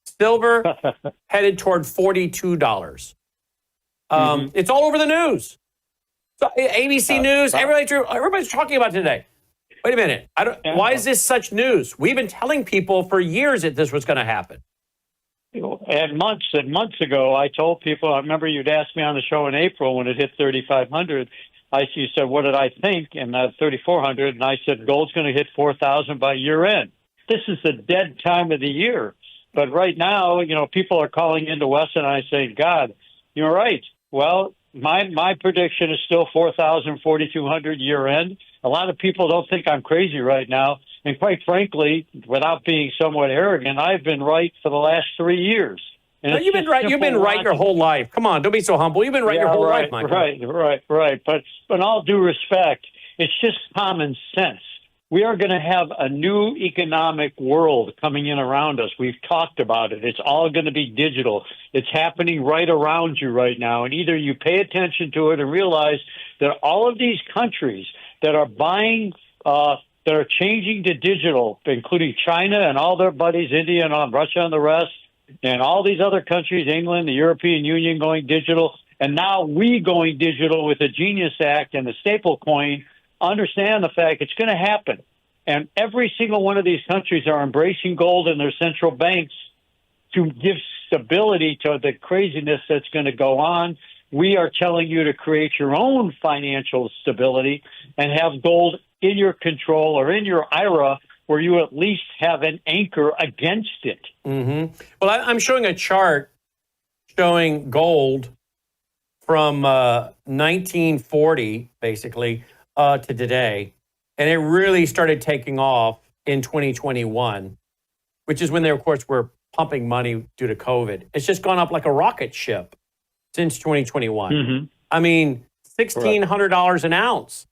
Silver headed toward $42. It's all over the news. So, ABC News, everybody's talking about it today. Wait a minute. Why is this such news? We've been telling people for years that this was going to happen. And months ago, I told people, I remember you'd asked me on the show in April when it hit 3,500. You said, what did I think? And 3,400. And I said, gold's going to hit 4,000 by year end. This is the dead time of the year. But right now, people are calling into Wes and I say, God, you're right. Well, my prediction is still 4,000, 4,200 year end. A lot of people don't think I'm crazy right now. And quite frankly, without being somewhat arrogant, I've been right for the last 3 years. And no, you've been right. You've been right your whole life. Come on, don't be so humble. You've been right your whole life, Michael. Right. But in all due respect, it's just common sense. We are going to have a new economic world coming in around us. We've talked about it. It's all going to be digital. It's happening right around you right now. And either you pay attention to it and realize that all of these countries that are buying, that are changing to digital, including China and all their buddies, India and Russia and the rest, and all these other countries, England, the European Union going digital, and now we going digital with the Genius Act and the staple coin. understand the fact it's going to happen. And every single one of these countries are embracing gold in their central banks to give stability to the craziness that's going to go on. We are telling you to create your own financial stability and have gold in your control or in your IRA where you at least have an anchor against it. Mm-hmm. Well, I'm showing a chart showing gold from 1940, basically, to today. And it really started taking off in 2021, which is when they, of course, were pumping money due to COVID. It's just gone up like a rocket ship since 2021. Mm-hmm. I mean, $1,600 an ounce.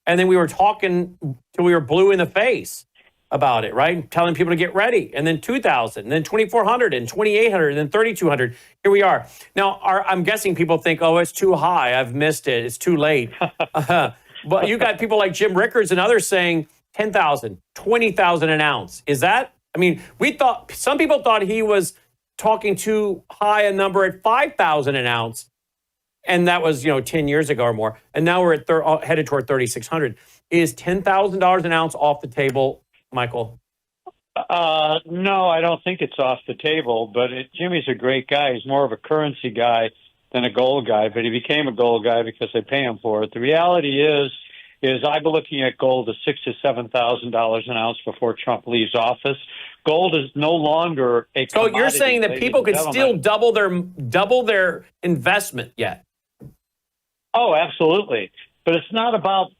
And then we were talking till we were blue in the face about it, right? Telling people to get ready. And then 2,000, and then 2,400, and 2,800, and then 3,200. Here we are. Now, I'm guessing people think, oh, it's too high. I've missed it. It's too late. But you got people like Jim Rickards and others saying 10,000, 20,000 an ounce. Is that? I mean, some people thought he was talking too high a number at 5,000 an ounce. And that was, 10 years ago or more. And now we're at headed toward 3,600. Is $10,000 an ounce off the table, Michael? No, I don't think it's off the table. But Jimmy's a great guy. He's more of a currency guy than a gold guy. But he became a gold guy because they pay him for it. The reality is I've been looking at gold at $6,000 to $7,000 an ounce before Trump leaves office. Gold is no longer a commodity. So you're saying that people could still double their investment yet? Oh, absolutely. But it's not about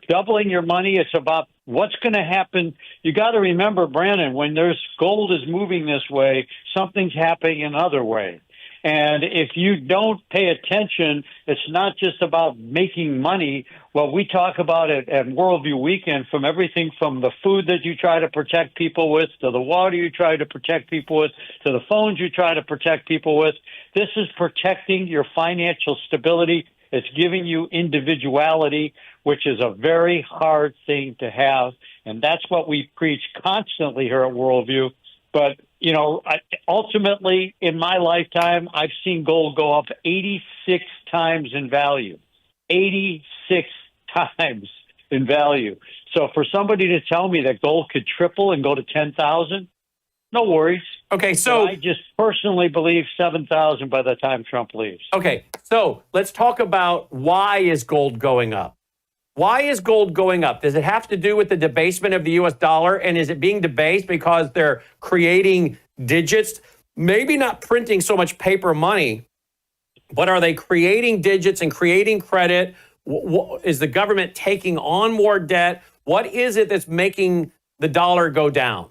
doubling your money. It's about what's going to happen. You got to remember, Brannon, when there's gold is moving this way, something's happening another way. And if you don't pay attention, it's not just about making money. What we talk about at Worldview Weekend, from everything from the food that you try to protect people with, to the water you try to protect people with, to the phones you try to protect people with, this is protecting your financial stability. It's giving you individuality, which is a very hard thing to have. And that's what we preach constantly here at Worldview. But, ultimately, in my lifetime, I've seen gold go up 86 times in value. 86 times in value. So for somebody to tell me that gold could triple and go to 10,000, no worries. Okay, so but I just personally believe 7,000 by the time Trump leaves. Okay, so let's talk about why is gold going up? Why is gold going up? Does it have to do with the debasement of the U.S. dollar? And is it being debased because they're creating digits? Maybe not printing so much paper money, but are they creating digits and creating credit? Is the government taking on more debt? What is it that's making the dollar go down?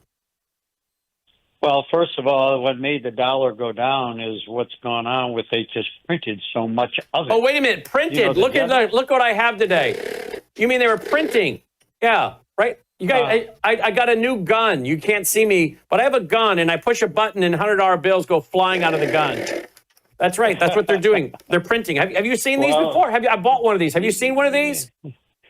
Well, first of all, what made the dollar go down is what's gone on with they just printed so much of it. Oh, wait a minute. Printed. Look what I have today. You mean they were printing? Yeah, right? You guys, I got a new gun. You can't see me, but I have a gun, and I push a button, and $100 bills go flying out of the gun. That's right. That's what they're doing. They're printing. Have you seen these before? I bought one of these. Have you seen one of these?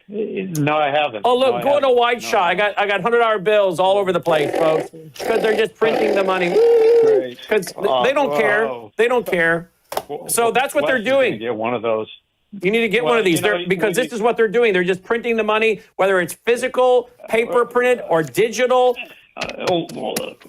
No, I haven't. Oh, look, go on a wide shot. I got $100 bills all over the place, folks, because they're just printing the money. Because they don't care. They don't care. So that's what they're doing. Get one of those. You need to get one of these because this is what they're doing. They're just printing the money, whether it's physical, paper printed, or digital.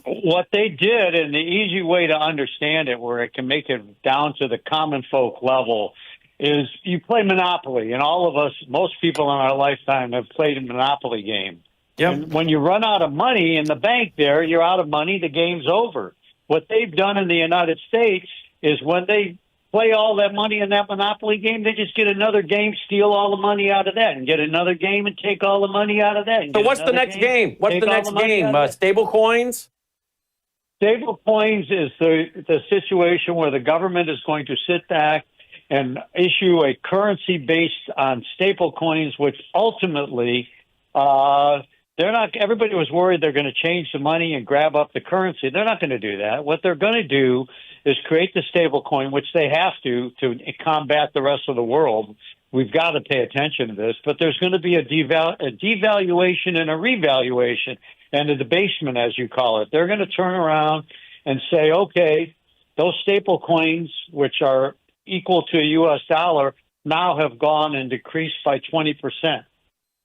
What they did, and the easy way to understand it, where it can make it down to the common folk level, is you play Monopoly, and all of us, most people in our lifetime have played a Monopoly game. Yep. And when you run out of money in the bank there, you're out of money, the game's over. What they've done in the United States is when they play all that money in that Monopoly game, they just get another game, steal all the money out of that, and get another game and take all the money out of that. So what's the next game? What's the next game? Stable coins? Stable coins is the situation where the government is going to sit back and issue a currency based on staple coins, which ultimately they're not. Everybody was worried they're going to change the money and grab up the currency. They're not going to do that. What they're going to do is create the stable coin, which they have to combat the rest of the world. We've got to pay attention to this, but there's going to be a devaluation and a revaluation and a debasement, as you call it. They're going to turn around and say, okay, those staple coins, which are equal to a U.S. dollar, now have gone and decreased by 20%.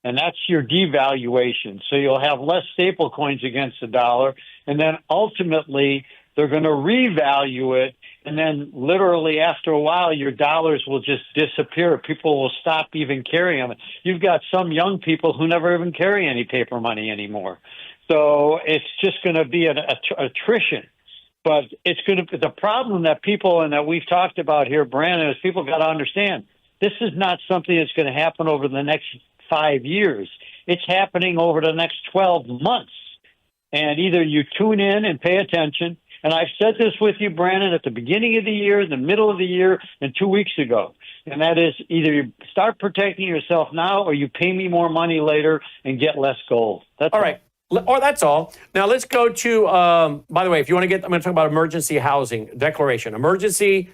and that's your devaluation. So you'll have less staple coins against the dollar, and then ultimately they're going to revalue it, and then literally after a while, your dollars will just disappear. People will stop even carrying them. You've got some young people who never even carry any paper money anymore. So it's just going to be an attrition. But it's going to, the problem that people, and that we've talked about here, Brannon, is people got to understand, this is not something that's going to happen over the next 5 years. It's happening over the next 12 months. And either you tune in and pay attention, and I've said this with you, Brannon, at the beginning of the year, the middle of the year, and 2 weeks ago. And that is either you start protecting yourself now or you pay me more money later and get less gold. That's all right. Or that's all. Now let's go to, by the way, if you want to get, I'm going to talk about emergency housing declaration. Emergency,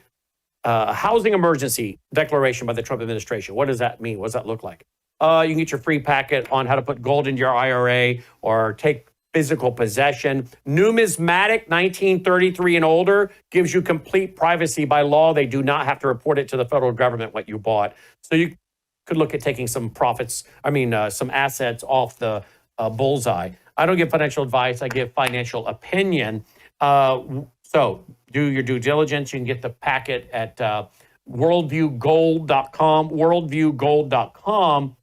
housing emergency declaration by the Trump administration. What does that mean? What does that look like? You can get your free packet on how to put gold into your IRA or take physical possession. Numismatic, 1933 and older, gives you complete privacy by law. They do not have to report it to the federal government what you bought. So you could look at taking some some assets off the bullseye. I don't give financial advice. I give financial opinion. So do your due diligence. You can get the packet at worldviewgold.com, worldviewgold.com,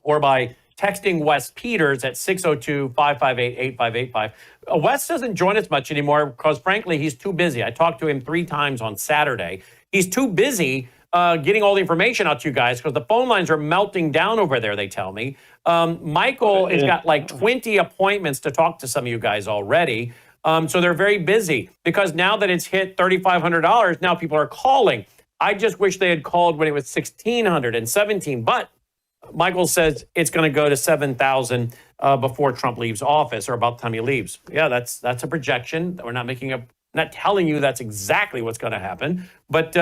or by texting Wes Peters at 602-558-8585. Wes doesn't join us much anymore because, frankly, he's too busy. I talked to him 3 times on Saturday. He's too busy getting all the information out to you guys because the phone lines are melting down over there, they tell me. Michael has got like 20 appointments to talk to some of you guys already. So they're very busy because now that it's hit $3,500, now people are calling. I just wish they had called when it was $1,600 and $1,700, but Michael says it's going to go to $7,000 before Trump leaves office, or about the time he leaves. Yeah, that's a projection. We're not not telling you that's exactly what's going to happen. But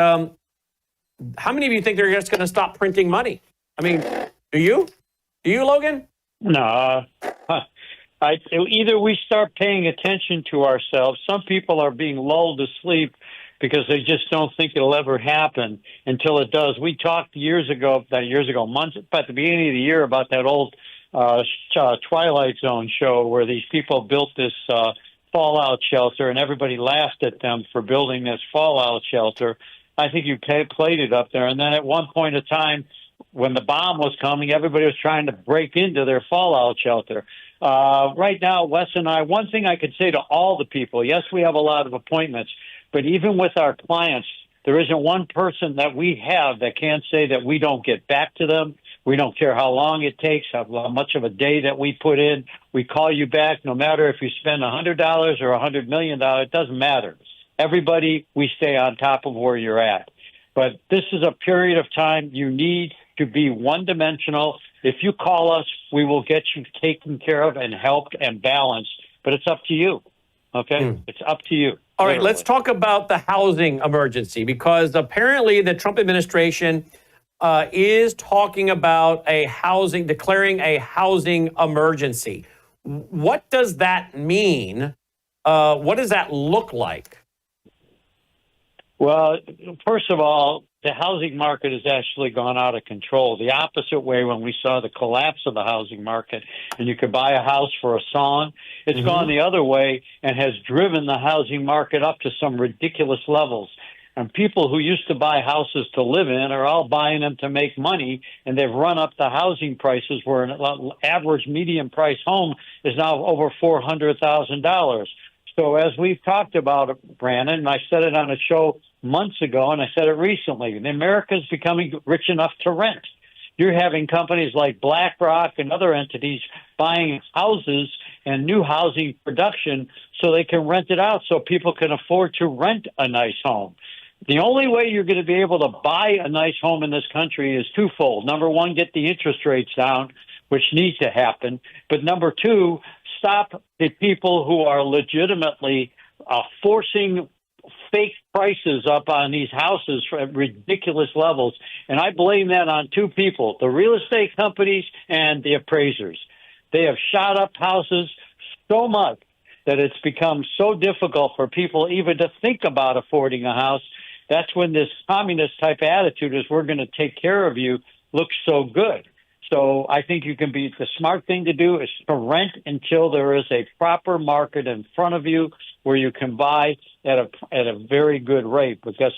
how many of you think they're just going to stop printing money? I mean, do you? Do you, Logan? No. Either we start paying attention to ourselves. Some people are being lulled to sleep because they just don't think it'll ever happen until it does. We talked months at the beginning of the year about that old Twilight Zone show where these people built this fallout shelter and everybody laughed at them for building this fallout shelter. I think you played it up there. And then at one point in time, when the bomb was coming, everybody was trying to break into their fallout shelter. Right now, Wes and I, one thing I could say to all the people, yes, we have a lot of appointments, but even with our clients, there isn't one person that we have that can't say that we don't get back to them. We don't care how long it takes, how much of a day that we put in. We call you back no matter if you spend $100 or $100 million. It doesn't matter. Everybody, we stay on top of where you're at. But this is a period of time you need to be one-dimensional. If you call us, we will get you taken care of and helped and balanced. But it's up to you, okay? It's up to you. All right, let's talk about the housing emergency, because apparently the Trump administration is talking about declaring a housing emergency. What does that mean? What does that look like? Well, first of all, the housing market has actually gone out of control. The opposite way when we saw the collapse of the housing market and you could buy a house for a song, it's gone the other way and has driven the housing market up to some ridiculous levels. And people who used to buy houses to live in are all buying them to make money, and they've run up the housing prices where an average median price home is now over $400,000. So as we've talked about, Brannon, and I said it on a show months ago, and I said it recently, America is becoming rich enough to rent. You're having companies like BlackRock and other entities buying houses and new housing production so they can rent it out so people can afford to rent a nice home. The only way you're going to be able to buy a nice home in this country is twofold. Number one, get the interest rates down, which needs to happen. But number two, stop the people who are legitimately forcing fake prices up on these houses at ridiculous levels. And I blame that on two people, the real estate companies and the appraisers. They have shot up houses so much that it's become so difficult for people even to think about affording a house. That's when this communist type attitude is we're going to take care of you looks so good. So I think the smart thing to do is to rent until there is a proper market in front of you where you can buy at a very good rate, because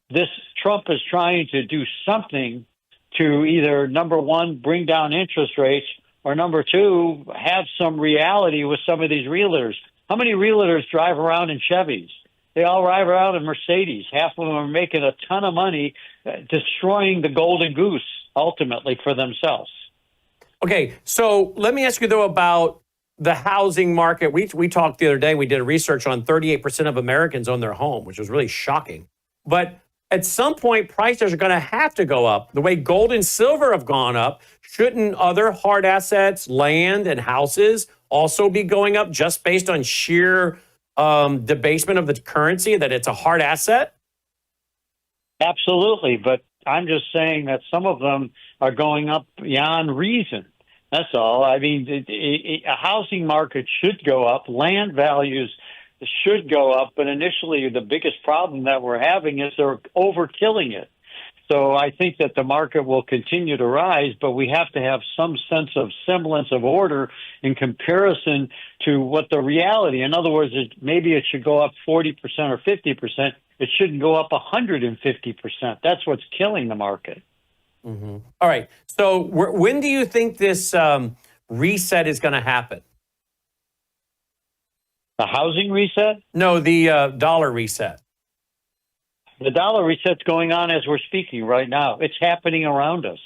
this Trump is trying to do something to either, number one, bring down interest rates, or number two, have some reality with some of these realtors. How many realtors drive around in Chevys? They all ride around in Mercedes. Half of them are making a ton of money, destroying the golden goose ultimately for themselves. Okay, so let me ask you, though, about the housing market. We talked the other day, we did a research on 38% of Americans own their home, which was really shocking. But at some point, prices are going to have to go up. The way gold and silver have gone up, shouldn't other hard assets, land and houses, also be going up just based on sheer debasement of the currency, that it's a hard asset? Absolutely, but I'm just saying that some of them are going up beyond reason. That's all. I mean, a housing market should go up. Land values should go up. But initially, the biggest problem that we're having is they're overkilling it. So I think that the market will continue to rise, but we have to have some sense of semblance of order in comparison to what the reality. In other words, maybe it should go up 40% or 50%. It shouldn't go up 150%. That's what's killing the market. Mm-hmm. All right. So when do you think this reset is going to happen? The housing reset? No, the dollar reset. The dollar reset's going on as we're speaking right now. It's happening around us.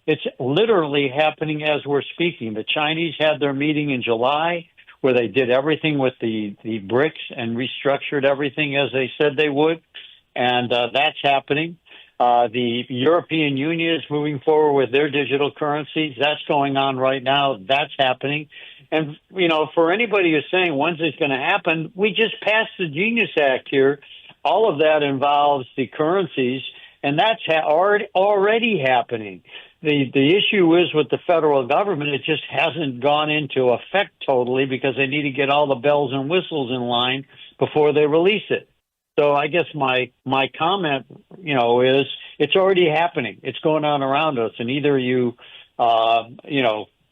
It's literally happening as we're speaking. The Chinese had their meeting in July where they did everything with the BRICS and restructured everything as they said they would. And that's happening. The European Union is moving forward with their digital currencies. That's going on right now. That's happening. And, you know, for anybody who's saying, when's this going to happen? We just passed the Genius Act here. All of that involves the currencies, and that's already happening. The issue is with the federal government, it just hasn't gone into effect totally because they need to get all the bells and whistles in line before they release it. So I guess my comment, you know, is it's already happening. It's going on around us, and either you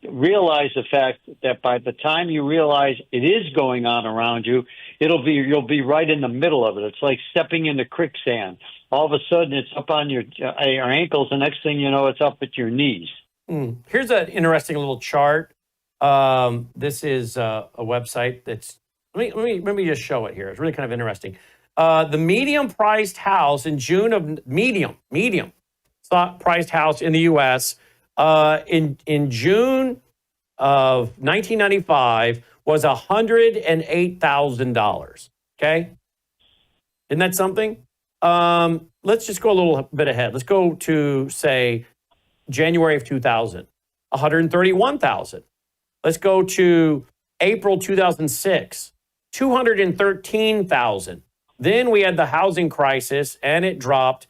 realize the fact that by the time you realize it is going on around you, you'll be right in the middle of it. It's like stepping into quicksand. All of a sudden, it's up on your ankles. The next thing you know, it's up at your knees. Here's an interesting little chart. This is a website that's. Let me just show it here. It's really kind of interesting. The medium-priced house in June of medium priced house in the U.S. In June of 1995 was $108,000. Okay, isn't that something? Let's just go a little bit ahead. Let's go to, say, January of 2000, 131,000. Let's go to April 2006, 213,000. Then we had the housing crisis, and it dropped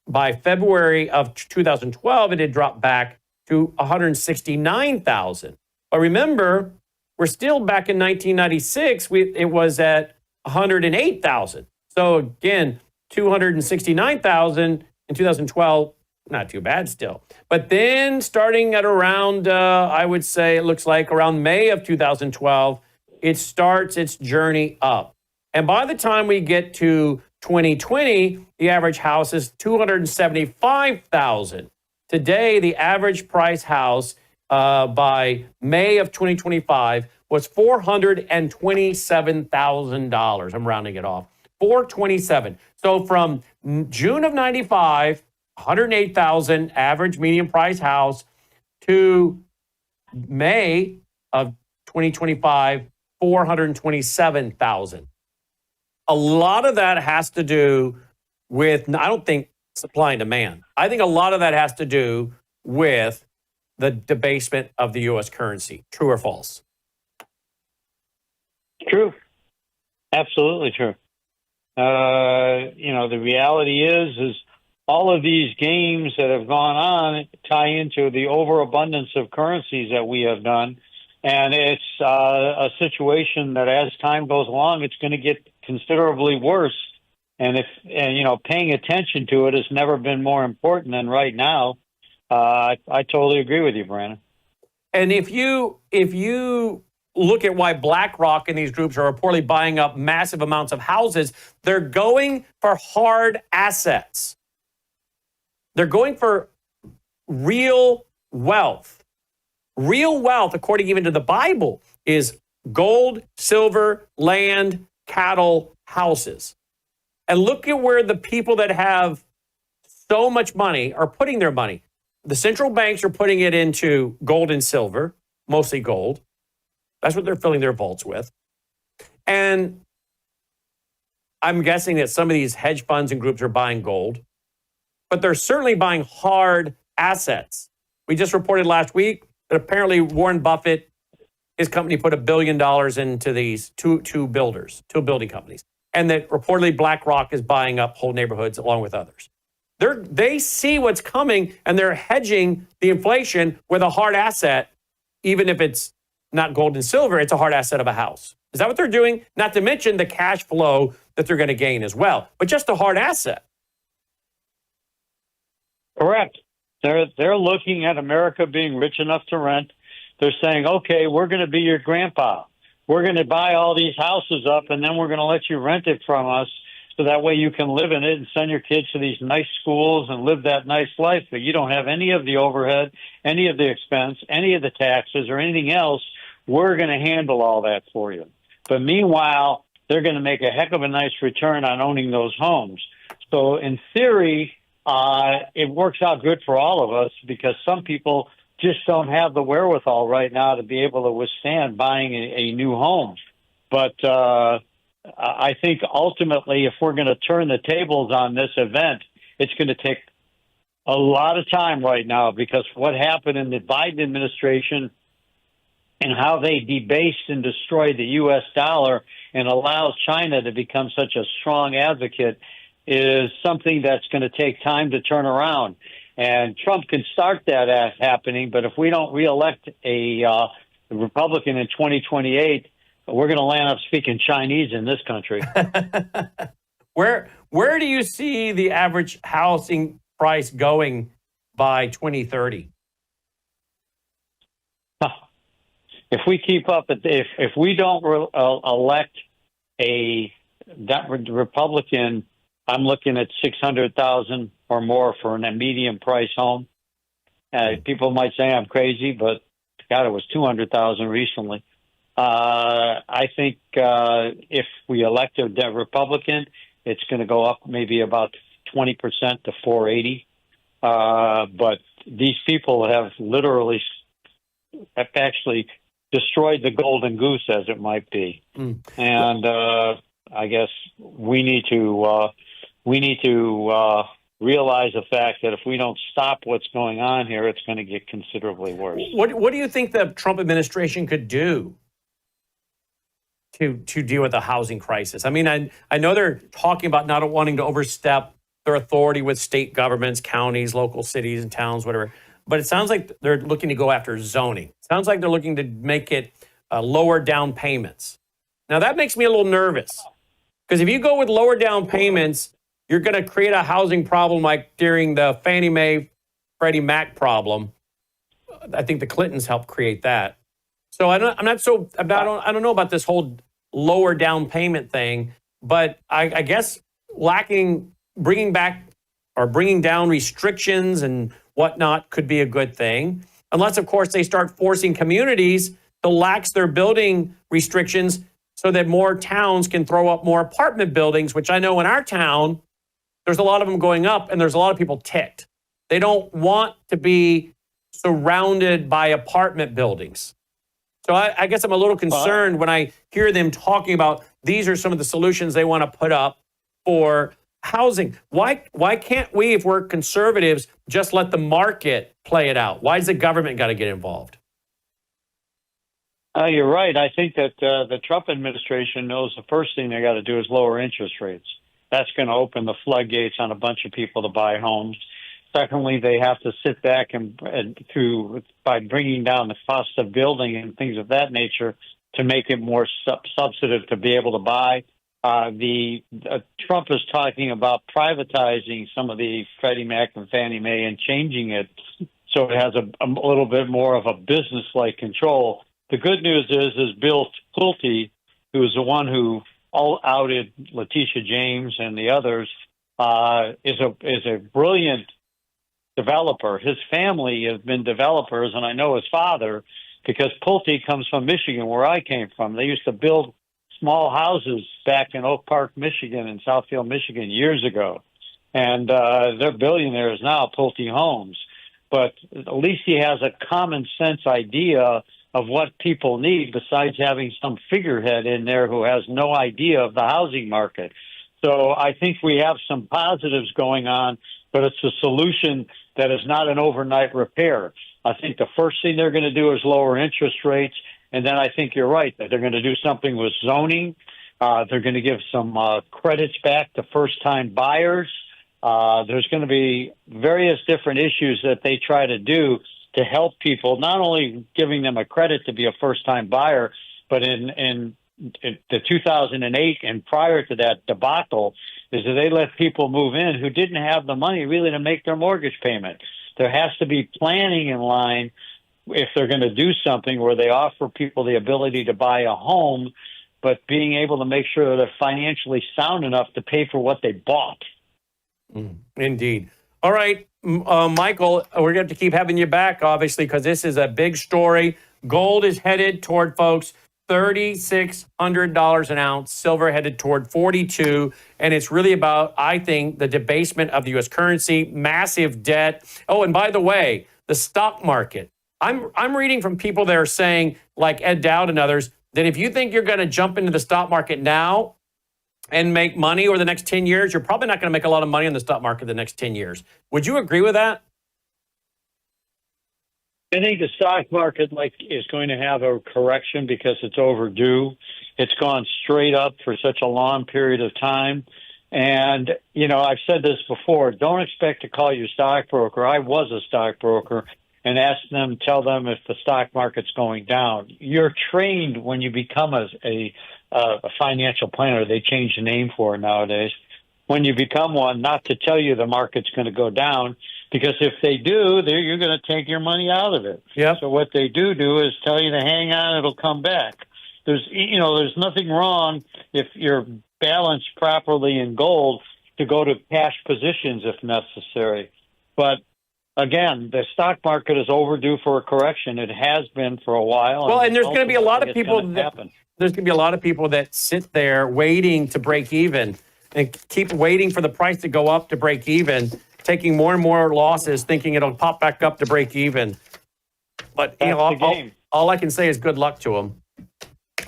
by February of 2012, it had dropped back to 169,000. But remember, we're still back in 1996. It was at 108,000. So again, 269,000 in 2012, not too bad still. But then starting at around, I would say, it looks like around May of 2012, it starts its journey up. And by the time we get to 2020, the average house is $275,000. Today, the average price house by May of 2025 was $427,000. I'm rounding it off. $427,000. So from June of 95, 108,000 average medium price house, to May of 2025, 427,000. A lot of that has to do with, I don't think supply and demand. I think a lot of that has to do with the debasement of the U.S. currency. True or false? True. Absolutely true. The reality is all of these games that have gone on tie into the overabundance of currencies that we have done. And it's a situation that as time goes along, it's going to get considerably worse. And paying attention to it has never been more important than right now. I totally agree with you, Brandon. And if you look at why BlackRock and these groups are reportedly buying up massive amounts of houses, they're going for hard assets. They're going for real wealth. Real wealth, according even to the Bible, is gold, silver, land, cattle, houses. And look at where the people that have so much money are putting their money. The central banks are putting it into gold and silver, mostly gold. That's what they're filling their vaults with. And I'm guessing that some of these hedge funds and groups are buying gold, but they're certainly buying hard assets. We just reported last week that apparently Warren Buffett, his company, put $1 billion into these two building companies, and that reportedly BlackRock is buying up whole neighborhoods along with others. They see what's coming, and they're hedging the inflation with a hard asset, even if it's not gold and silver, it's a hard asset of a house. Is that what they're doing? Not to mention the cash flow that they're going to gain as well, but just a hard asset. Correct. They're looking at America being rich enough to rent. They're saying, okay, we're going to be your grandpa. We're going to buy all these houses up, and then we're going to let you rent it from us, so that way you can live in it and send your kids to these nice schools and live that nice life. But you don't have any of the overhead, any of the expense, any of the taxes, or anything else. We're going to handle all that for you. But meanwhile, they're going to make a heck of a nice return on owning those homes. So in theory, it works out good for all of us, because some people just don't have the wherewithal right now to be able to withstand buying a new home. But I think ultimately, if we're going to turn the tables on this event, it's going to take a lot of time right now, because what happened in the Biden administration and how they debased and destroyed the U.S. dollar and allowed China to become such a strong advocate is something that's going to take time to turn around. And Trump can start that happening, but if we don't reelect a Republican in 2028, we're going to land up speaking Chinese in this country. Where do you see the average housing price going by 2030? If we keep up, if we don't elect a Republican, I'm looking at 600,000 or more for a medium price home. People might say I'm crazy, but God, it was 200,000 recently. I think if we elect a Republican, it's going to go up maybe about 20% to 480. But these people have actually destroyed the golden goose, as it might be. And I guess we need to realize the fact that if we don't stop what's going on here, it's going to get considerably worse. What do you think the Trump administration could do to deal with the housing crisis? I mean, I know they're talking about not wanting to overstep their authority with state governments, counties, local cities and towns, whatever. But it sounds like they're looking to go after zoning. It sounds like they're looking to make it lower down payments. Now, that makes me a little nervous, because if you go with lower down payments, you're going to create a housing problem like during the Fannie Mae, Freddie Mac problem. I think the Clintons helped create that. So I don't know about this whole lower down payment thing, but I guess bringing down restrictions and whatnot could be a good thing, unless of course they start forcing communities to lax their building restrictions so that more towns can throw up more apartment buildings, which I know in our town, there's a lot of them going up, and there's a lot of people ticked. They don't want to be surrounded by apartment buildings. So I guess I'm a little concerned when I hear them talking about these are some of the solutions they want to put up for housing. Why can't we, if we're conservatives, just let the market play it out? Why does the government got to get involved? You're right. I think that the Trump administration knows the first thing they got to do is lower interest rates. That's going to open the floodgates on a bunch of people to buy homes. Secondly, they have to sit back by bringing down the cost of building and things of that nature to make it more substantive to be able to buy. Trump is talking about privatizing some of the Freddie Mac and Fannie Mae and changing it so it has a little bit more of a business-like control. The good news is Bill Pulte, who is the one who outed Letitia James and the others, is a brilliant developer. His family have been developers, and I know his father because Pulte comes from Michigan, where I came from. They used to build small houses back in Oak Park, Michigan, and Southfield, Michigan, years ago. And they're billionaires now, Pulte Homes. But at least he has a common sense idea of what people need besides having some figurehead in there who has no idea of the housing market. So I think we have some positives going on, but it's a solution that is not an overnight repair. I think the first thing they're going to do is lower interest rates. And then I think you're right that they're going to do something with zoning. They're going to give some credits back to first-time buyers. There's going to be various different issues that they try to do to help people, not only giving them a credit to be a first-time buyer, but in the 2008 and prior to that debacle, is that they let people move in who didn't have the money really to make their mortgage payment. There has to be planning in line if they're going to do something where they offer people the ability to buy a home, but being able to make sure that they're financially sound enough to pay for what they bought. Indeed. All right, Michael, we're going to keep having you back, obviously, because this is a big story. Gold is headed toward, folks, $3,600 an ounce. Silver headed toward 42. And it's really about, I think, the debasement of the U.S. currency, massive debt. Oh, and by the way, the stock market. I'm reading from people that are saying, like Ed Dowd and others, that if you think you're going to jump into the stock market now and make money over the next 10 years, you're probably not going to make a lot of money in the stock market the next 10 years. Would you agree with that? I think the stock market is going to have a correction because it's overdue. It's gone straight up for such a long period of time. And, I've said this before, don't expect to call your stockbroker. I was a stockbroker and tell them if the stock market's going down. You're trained when you become a financial planner. They change the name for it nowadays. When you become one, not to tell you the market's going to go down, because if they do, you're going to take your money out of it. Yep. So what they do is tell you to hang on, it'll come back. There's nothing wrong if you're balanced properly in gold to go to cash positions if necessary. But again, the stock market is overdue for a correction. It has been for a while. Well, and there's going to be a lot of people there's going to be a lot of people that sit there waiting to break even and keep waiting for the price to go up to break even, taking more and more losses, thinking it'll pop back up to break even. But all I can say is good luck to them.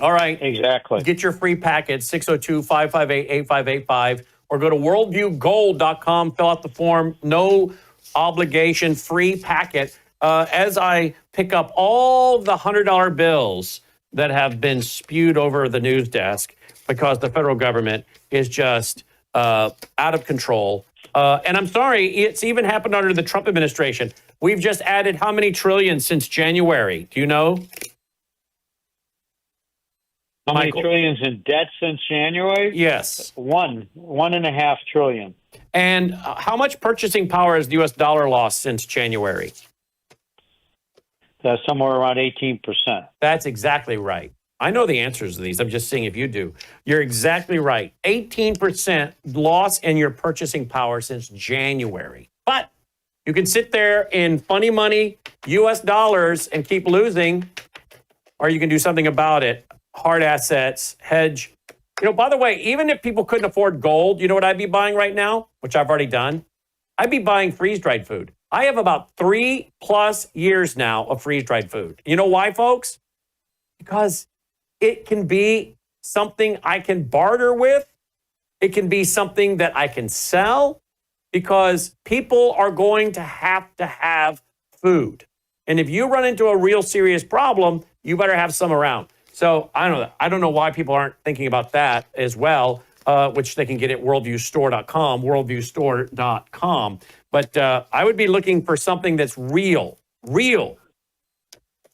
All right. Exactly. Get your free package, 602-558-8585, or go to worldviewgold.com, fill out the form, no obligation, free packet. As I pick up all the $100 bills that have been spewed over the news desk because the federal government is just out of control. And I'm sorry, it's even happened under the Trump administration. We've just added how many trillions since January? Do you know? How many trillions in debt since January? Yes. 1.5 trillion. And how much purchasing power has the U.S. dollar lost since January? That's somewhere around 18%. That's exactly right. I know the answers to these. I'm just seeing if you do. You're exactly right. 18% loss in your purchasing power since January. But you can sit there in funny money, U.S. dollars, and keep losing, or you can do something about it. Hard assets, hedge. By the way, even if people couldn't afford gold, you know what I'd be buying right now, which I've already done? I'd be buying freeze-dried food. I have about 3+ years now of freeze-dried food. You know why, folks? Because it can be something I can barter with. It can be something that I can sell, because people are going to have food. And if you run into a real serious problem, you better have some around. So I don't know why people aren't thinking about that as well, which they can get at worldviewstore.com, worldviewstore.com. But I would be looking for something that's real.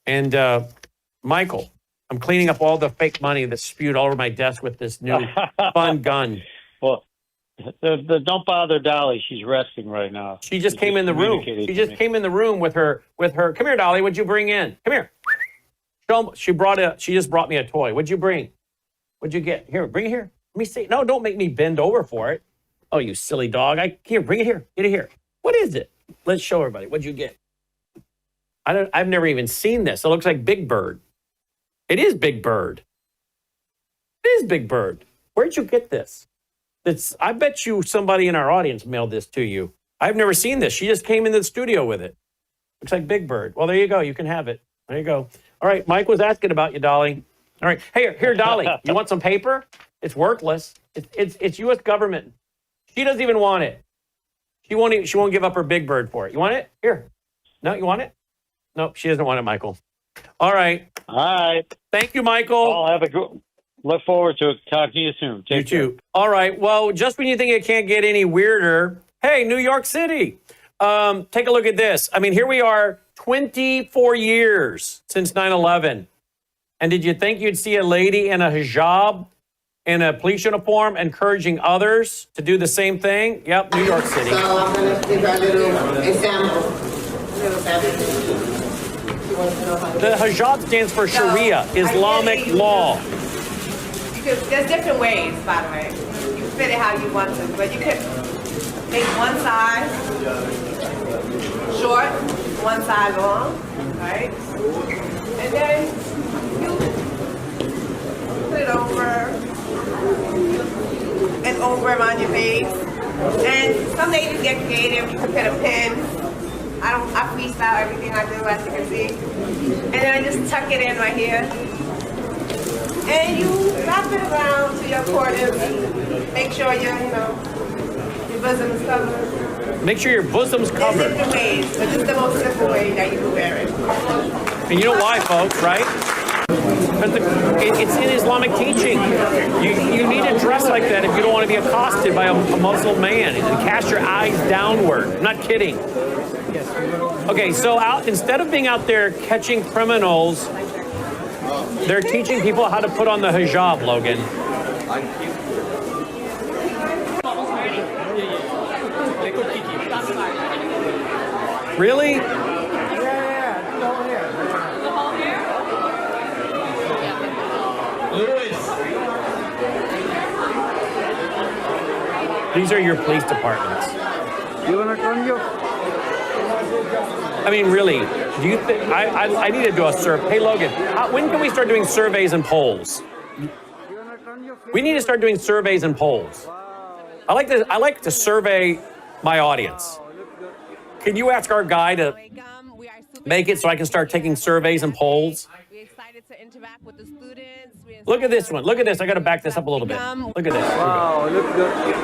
And Michael, I'm cleaning up all the fake money that's spewed all over my desk with this new fun gun. Well, Don't bother Dolly. She's resting right now. She just came in the room. communicated She to just me. came in the room with her. Come here, Dolly. What'd you bring in? Come here. She just brought me a toy. What'd you bring? What'd you get? Here, bring it here. Let me see. No, don't make me bend over for it. Oh, you silly dog. Here, bring it here. Get it here. What is it? Let's show everybody. What'd you get? I've never even seen this. It looks like Big Bird. It is Big Bird. It is Big Bird. Where'd you get this? I bet you somebody in our audience mailed this to you. I've never seen this. She just came into the studio with it. Looks like Big Bird. Well, there you go. You can have it. There you go. All right. Mike was asking about you, Dolly. All right. Hey, here, Dolly. You want some paper? It's worthless. It's U.S. government. She doesn't even want it. She won't give up her Big Bird for it. You want it? Here. No, you want it? Nope. She doesn't want it, Michael. All right. All right. Thank you, Michael. I'll have a good. Look forward to it. Talk to you soon. Take care. You too. All right. Well, just when you think it can't get any weirder, hey, New York City. Take a look at this. I mean, here we are 24 years since 9/11. And did you think you'd see a lady in a hijab, in a police uniform, encouraging others to do the same thing? Yep, New York City. So I'm going to give a little example. The hijab stands for Sharia, Islamic law. There's different ways, by the way. You fit it how you want to, but you could make one side short, one side long, right? And then you put it over and over around your face. And some ladies get creative. You can put a pin. I freestyle everything I do, as you can see. And then I just tuck it in right here. And you wrap it around to your quarters. Make sure your bosom is covered. Make sure your bosom's covered. There's different ways, but this is the most simple way that you can wear it. And you know why, folks, right? Because it's in Islamic teaching. You need to dress like that if you don't want to be accosted by a Muslim man and cast your eyes downward. I'm not kidding. Okay, so instead of being out there catching criminals, they're teaching people how to put on the hijab, Logan. Really? These are your police departments. You wanna turn your? I mean, really, do you think I need to do a survey? Hey, Logan, when can we start doing surveys and polls? We need to start doing surveys and polls. I like to survey my audience. Can you ask our guy to make it so I can start taking surveys and polls? We're excited to interact with the students. Look at this one. Look at this. I got to back this up a little bit. Look at this. Wow, look good.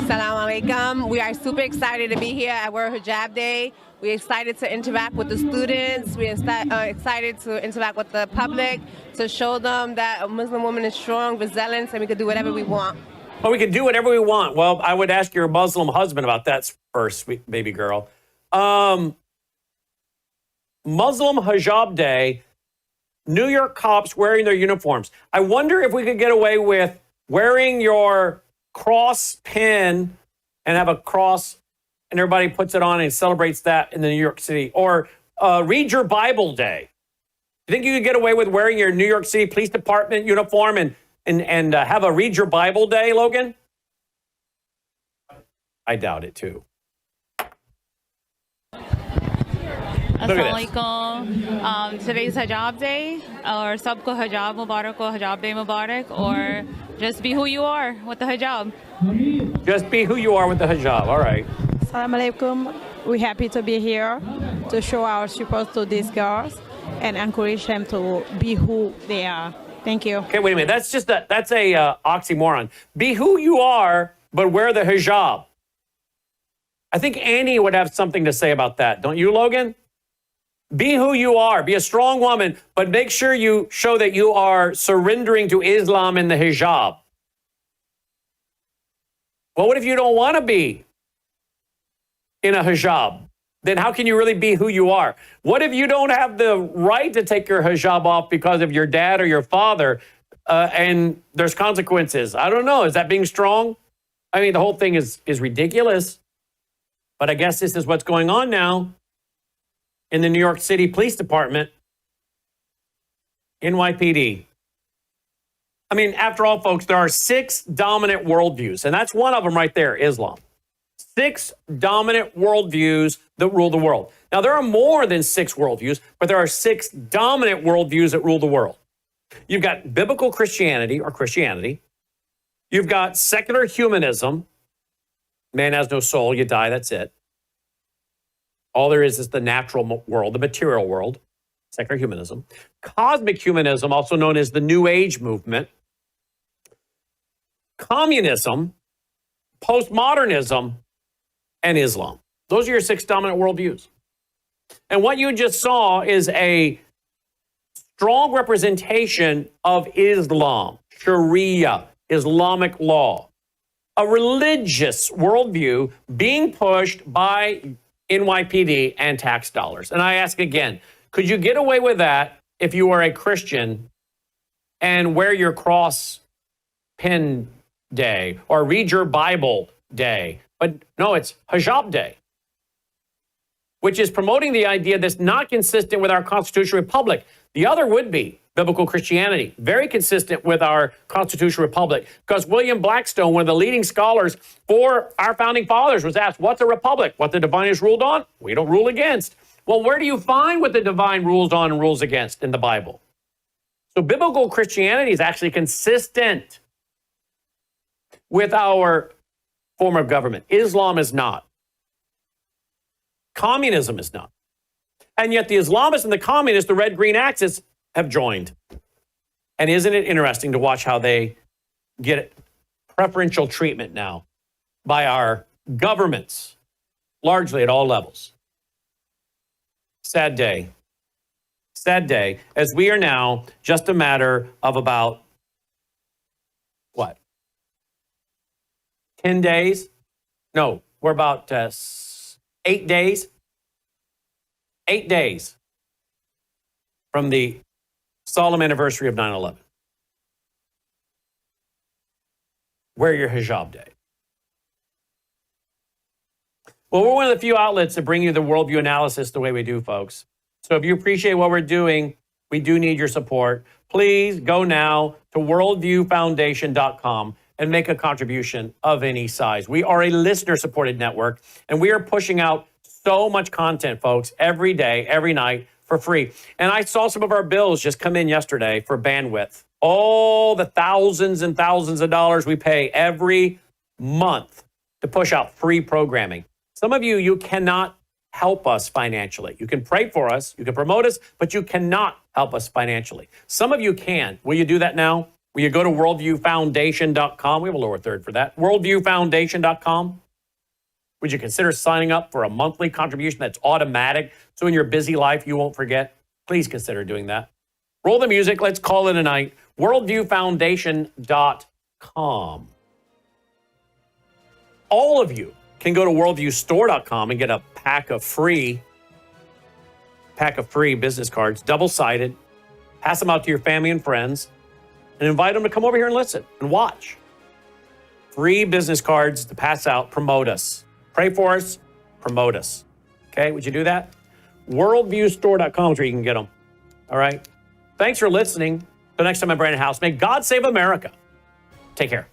Assalamu alaikum. We are super excited to be here at World Hijab Day. We're excited to interact with the students. We're excited to interact with the public, to show them that a Muslim woman is strong, resilient, and we can do whatever we want. Well, we can do whatever we want. Well, I would ask your Muslim husband about that first, sweet baby girl. Muslim Hijab Day, New York cops wearing their uniforms. I wonder if we could get away with wearing your cross pin and have a cross and everybody puts it on and celebrates that in the New York City. Or read your Bible Day. You think you could get away with wearing your New York City Police Department uniform and have a Read Your Bible Day, Logan? I doubt it, too. Assalamualaikum. Today's Hijab Day, or Sabko Hijab Mubarak or Hijab Day Mubarak, or just be who you are with the hijab. Just be who you are with the hijab. All right. Assalamu alaikum. We're happy to be here to show our support to these girls and encourage them to be who they are. Thank you. Okay, wait a minute. That's a oxymoron. Be who you are, but wear the hijab. I think Annie would have something to say about that. Don't you, Logan? Be who you are. Be a strong woman, but make sure you show that you are surrendering to Islam in the hijab. Well, what if you don't want to be in a hijab? Then how can you really be who you are? What if you don't have the right to take your hijab off because of your dad or your father, and there's consequences? I don't know. Is that being strong? I mean, the whole thing is ridiculous. But I guess this is what's going on now in the New York City Police Department, NYPD. I mean, after all, folks, there are 6 dominant worldviews, and that's one of them right there, Islam. 6 dominant worldviews that rule the world. Now, there are more than 6 worldviews, but there are 6 dominant worldviews that rule the world. You've got biblical Christianity or Christianity. You've got secular humanism. Man has no soul, you die, that's it. All there is the natural world, the material world, secular humanism. Cosmic humanism, also known as the New Age movement. Communism, postmodernism, and Islam. Those are your 6 dominant worldviews. And what you just saw is a strong representation of Islam, Sharia, Islamic law, a religious worldview being pushed by NYPD and tax dollars. And I ask again, could you get away with that if you are a Christian and wear your cross pin day or read your Bible day? But no, it's hijab day, which is promoting the idea that's not consistent with our constitutional republic. The other would be biblical Christianity, very consistent with our constitutional republic, because William Blackstone, one of the leading scholars for our founding fathers, was asked, what's a republic? What the divine is ruled on? We don't rule against. Well, where do you find what the divine rules on and rules against in the Bible? So biblical Christianity is actually consistent with our form of government. Islam is not. Communism is not. And yet the Islamists and the communists, the red-green axis, have joined. And isn't it interesting to watch how they get preferential treatment now by our governments, largely at all levels? Sad day. Sad day, as we are now just a matter of about, what, 10 days? No, we're about 8 days. 8 days from the solemn anniversary of 9/11. Wear your hijab day. Well, we're one of the few outlets that bring you the worldview analysis the way we do, folks. So if you appreciate what we're doing, we do need your support. Please go now to worldviewfoundation.com and make a contribution of any size. We are a listener-supported network, and we are pushing out so much content, folks, every day, every night for free. And I saw some of our bills just come in yesterday for bandwidth. All the thousands and thousands of dollars we pay every month to push out free programming. Some of you, you cannot help us financially. You can pray for us, you can promote us, but you cannot help us financially. Some of you can. Will you do that now? Will you go to worldviewfoundation.com? We have a lower third for that. Worldviewfoundation.com. Would you consider signing up for a monthly contribution that's automatic so in your busy life you won't forget? Please consider doing that. Roll the music. Let's call it a night. Worldviewfoundation.com. All of you can go to worldviewstore.com and get a pack of free business cards, double-sided. Pass them out to your family and friends and invite them to come over here and listen and watch. Free business cards to pass out, promote us. Pray for us, promote us. Okay, would you do that? Worldviewstore.com is where you can get them. All right. Thanks for listening. Till next time, I'm Brannon Howse. May God save America. Take care.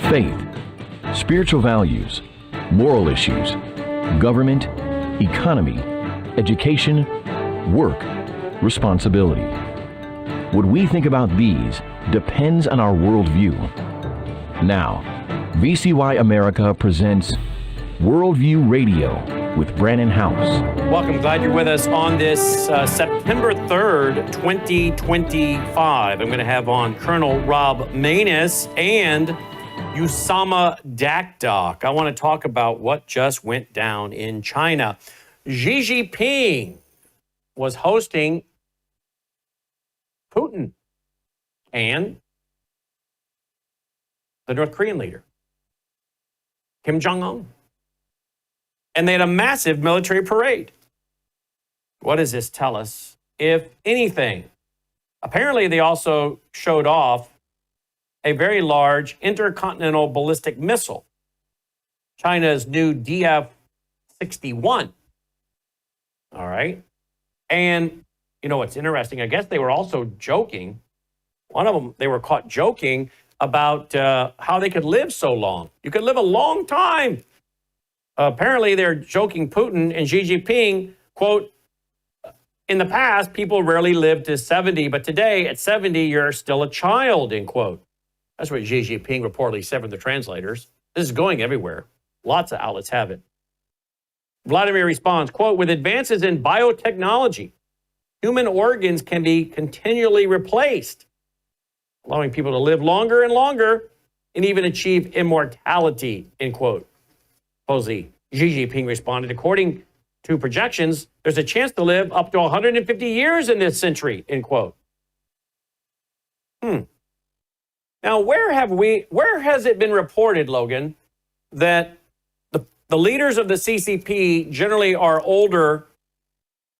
Faith, spiritual values, moral issues, government, economy, education, work, responsibility. What we think about these depends on our worldview. Now, VCY America presents Worldview Radio with Brannon Howse. Welcome. Glad you're with us on this September 3rd, 2025. I'm going to have on Colonel Rob Manus and Usama Dakdok. I want to talk about what just went down in China. Xi Jinping was hosting Putin and the North Korean leader, Kim Jong-un. and they had a massive military parade. What does this tell us, if anything? Apparently, they also showed off a very large intercontinental ballistic missile, China's new DF-61. All right. And you know what's interesting? I guess they were also joking. One of them, they were caught joking about how they could live so long. You could live a long time. Apparently, they're joking Putin and Xi Jinping, quote, in the past, people rarely lived to 70, but today at 70, you're still a child, end quote. That's what Xi Jinping reportedly said from the translators. This is going everywhere. Lots of outlets have it. Vladimir responds, quote, with advances in biotechnology, human organs can be continually replaced, allowing people to live longer and longer and even achieve immortality, end quote. Supposedly, Xi Jinping responded, according to projections, there's a chance to live up to 150 years in this century, end quote. Now, where has it been reported, Logan, that the leaders of the CCP generally are older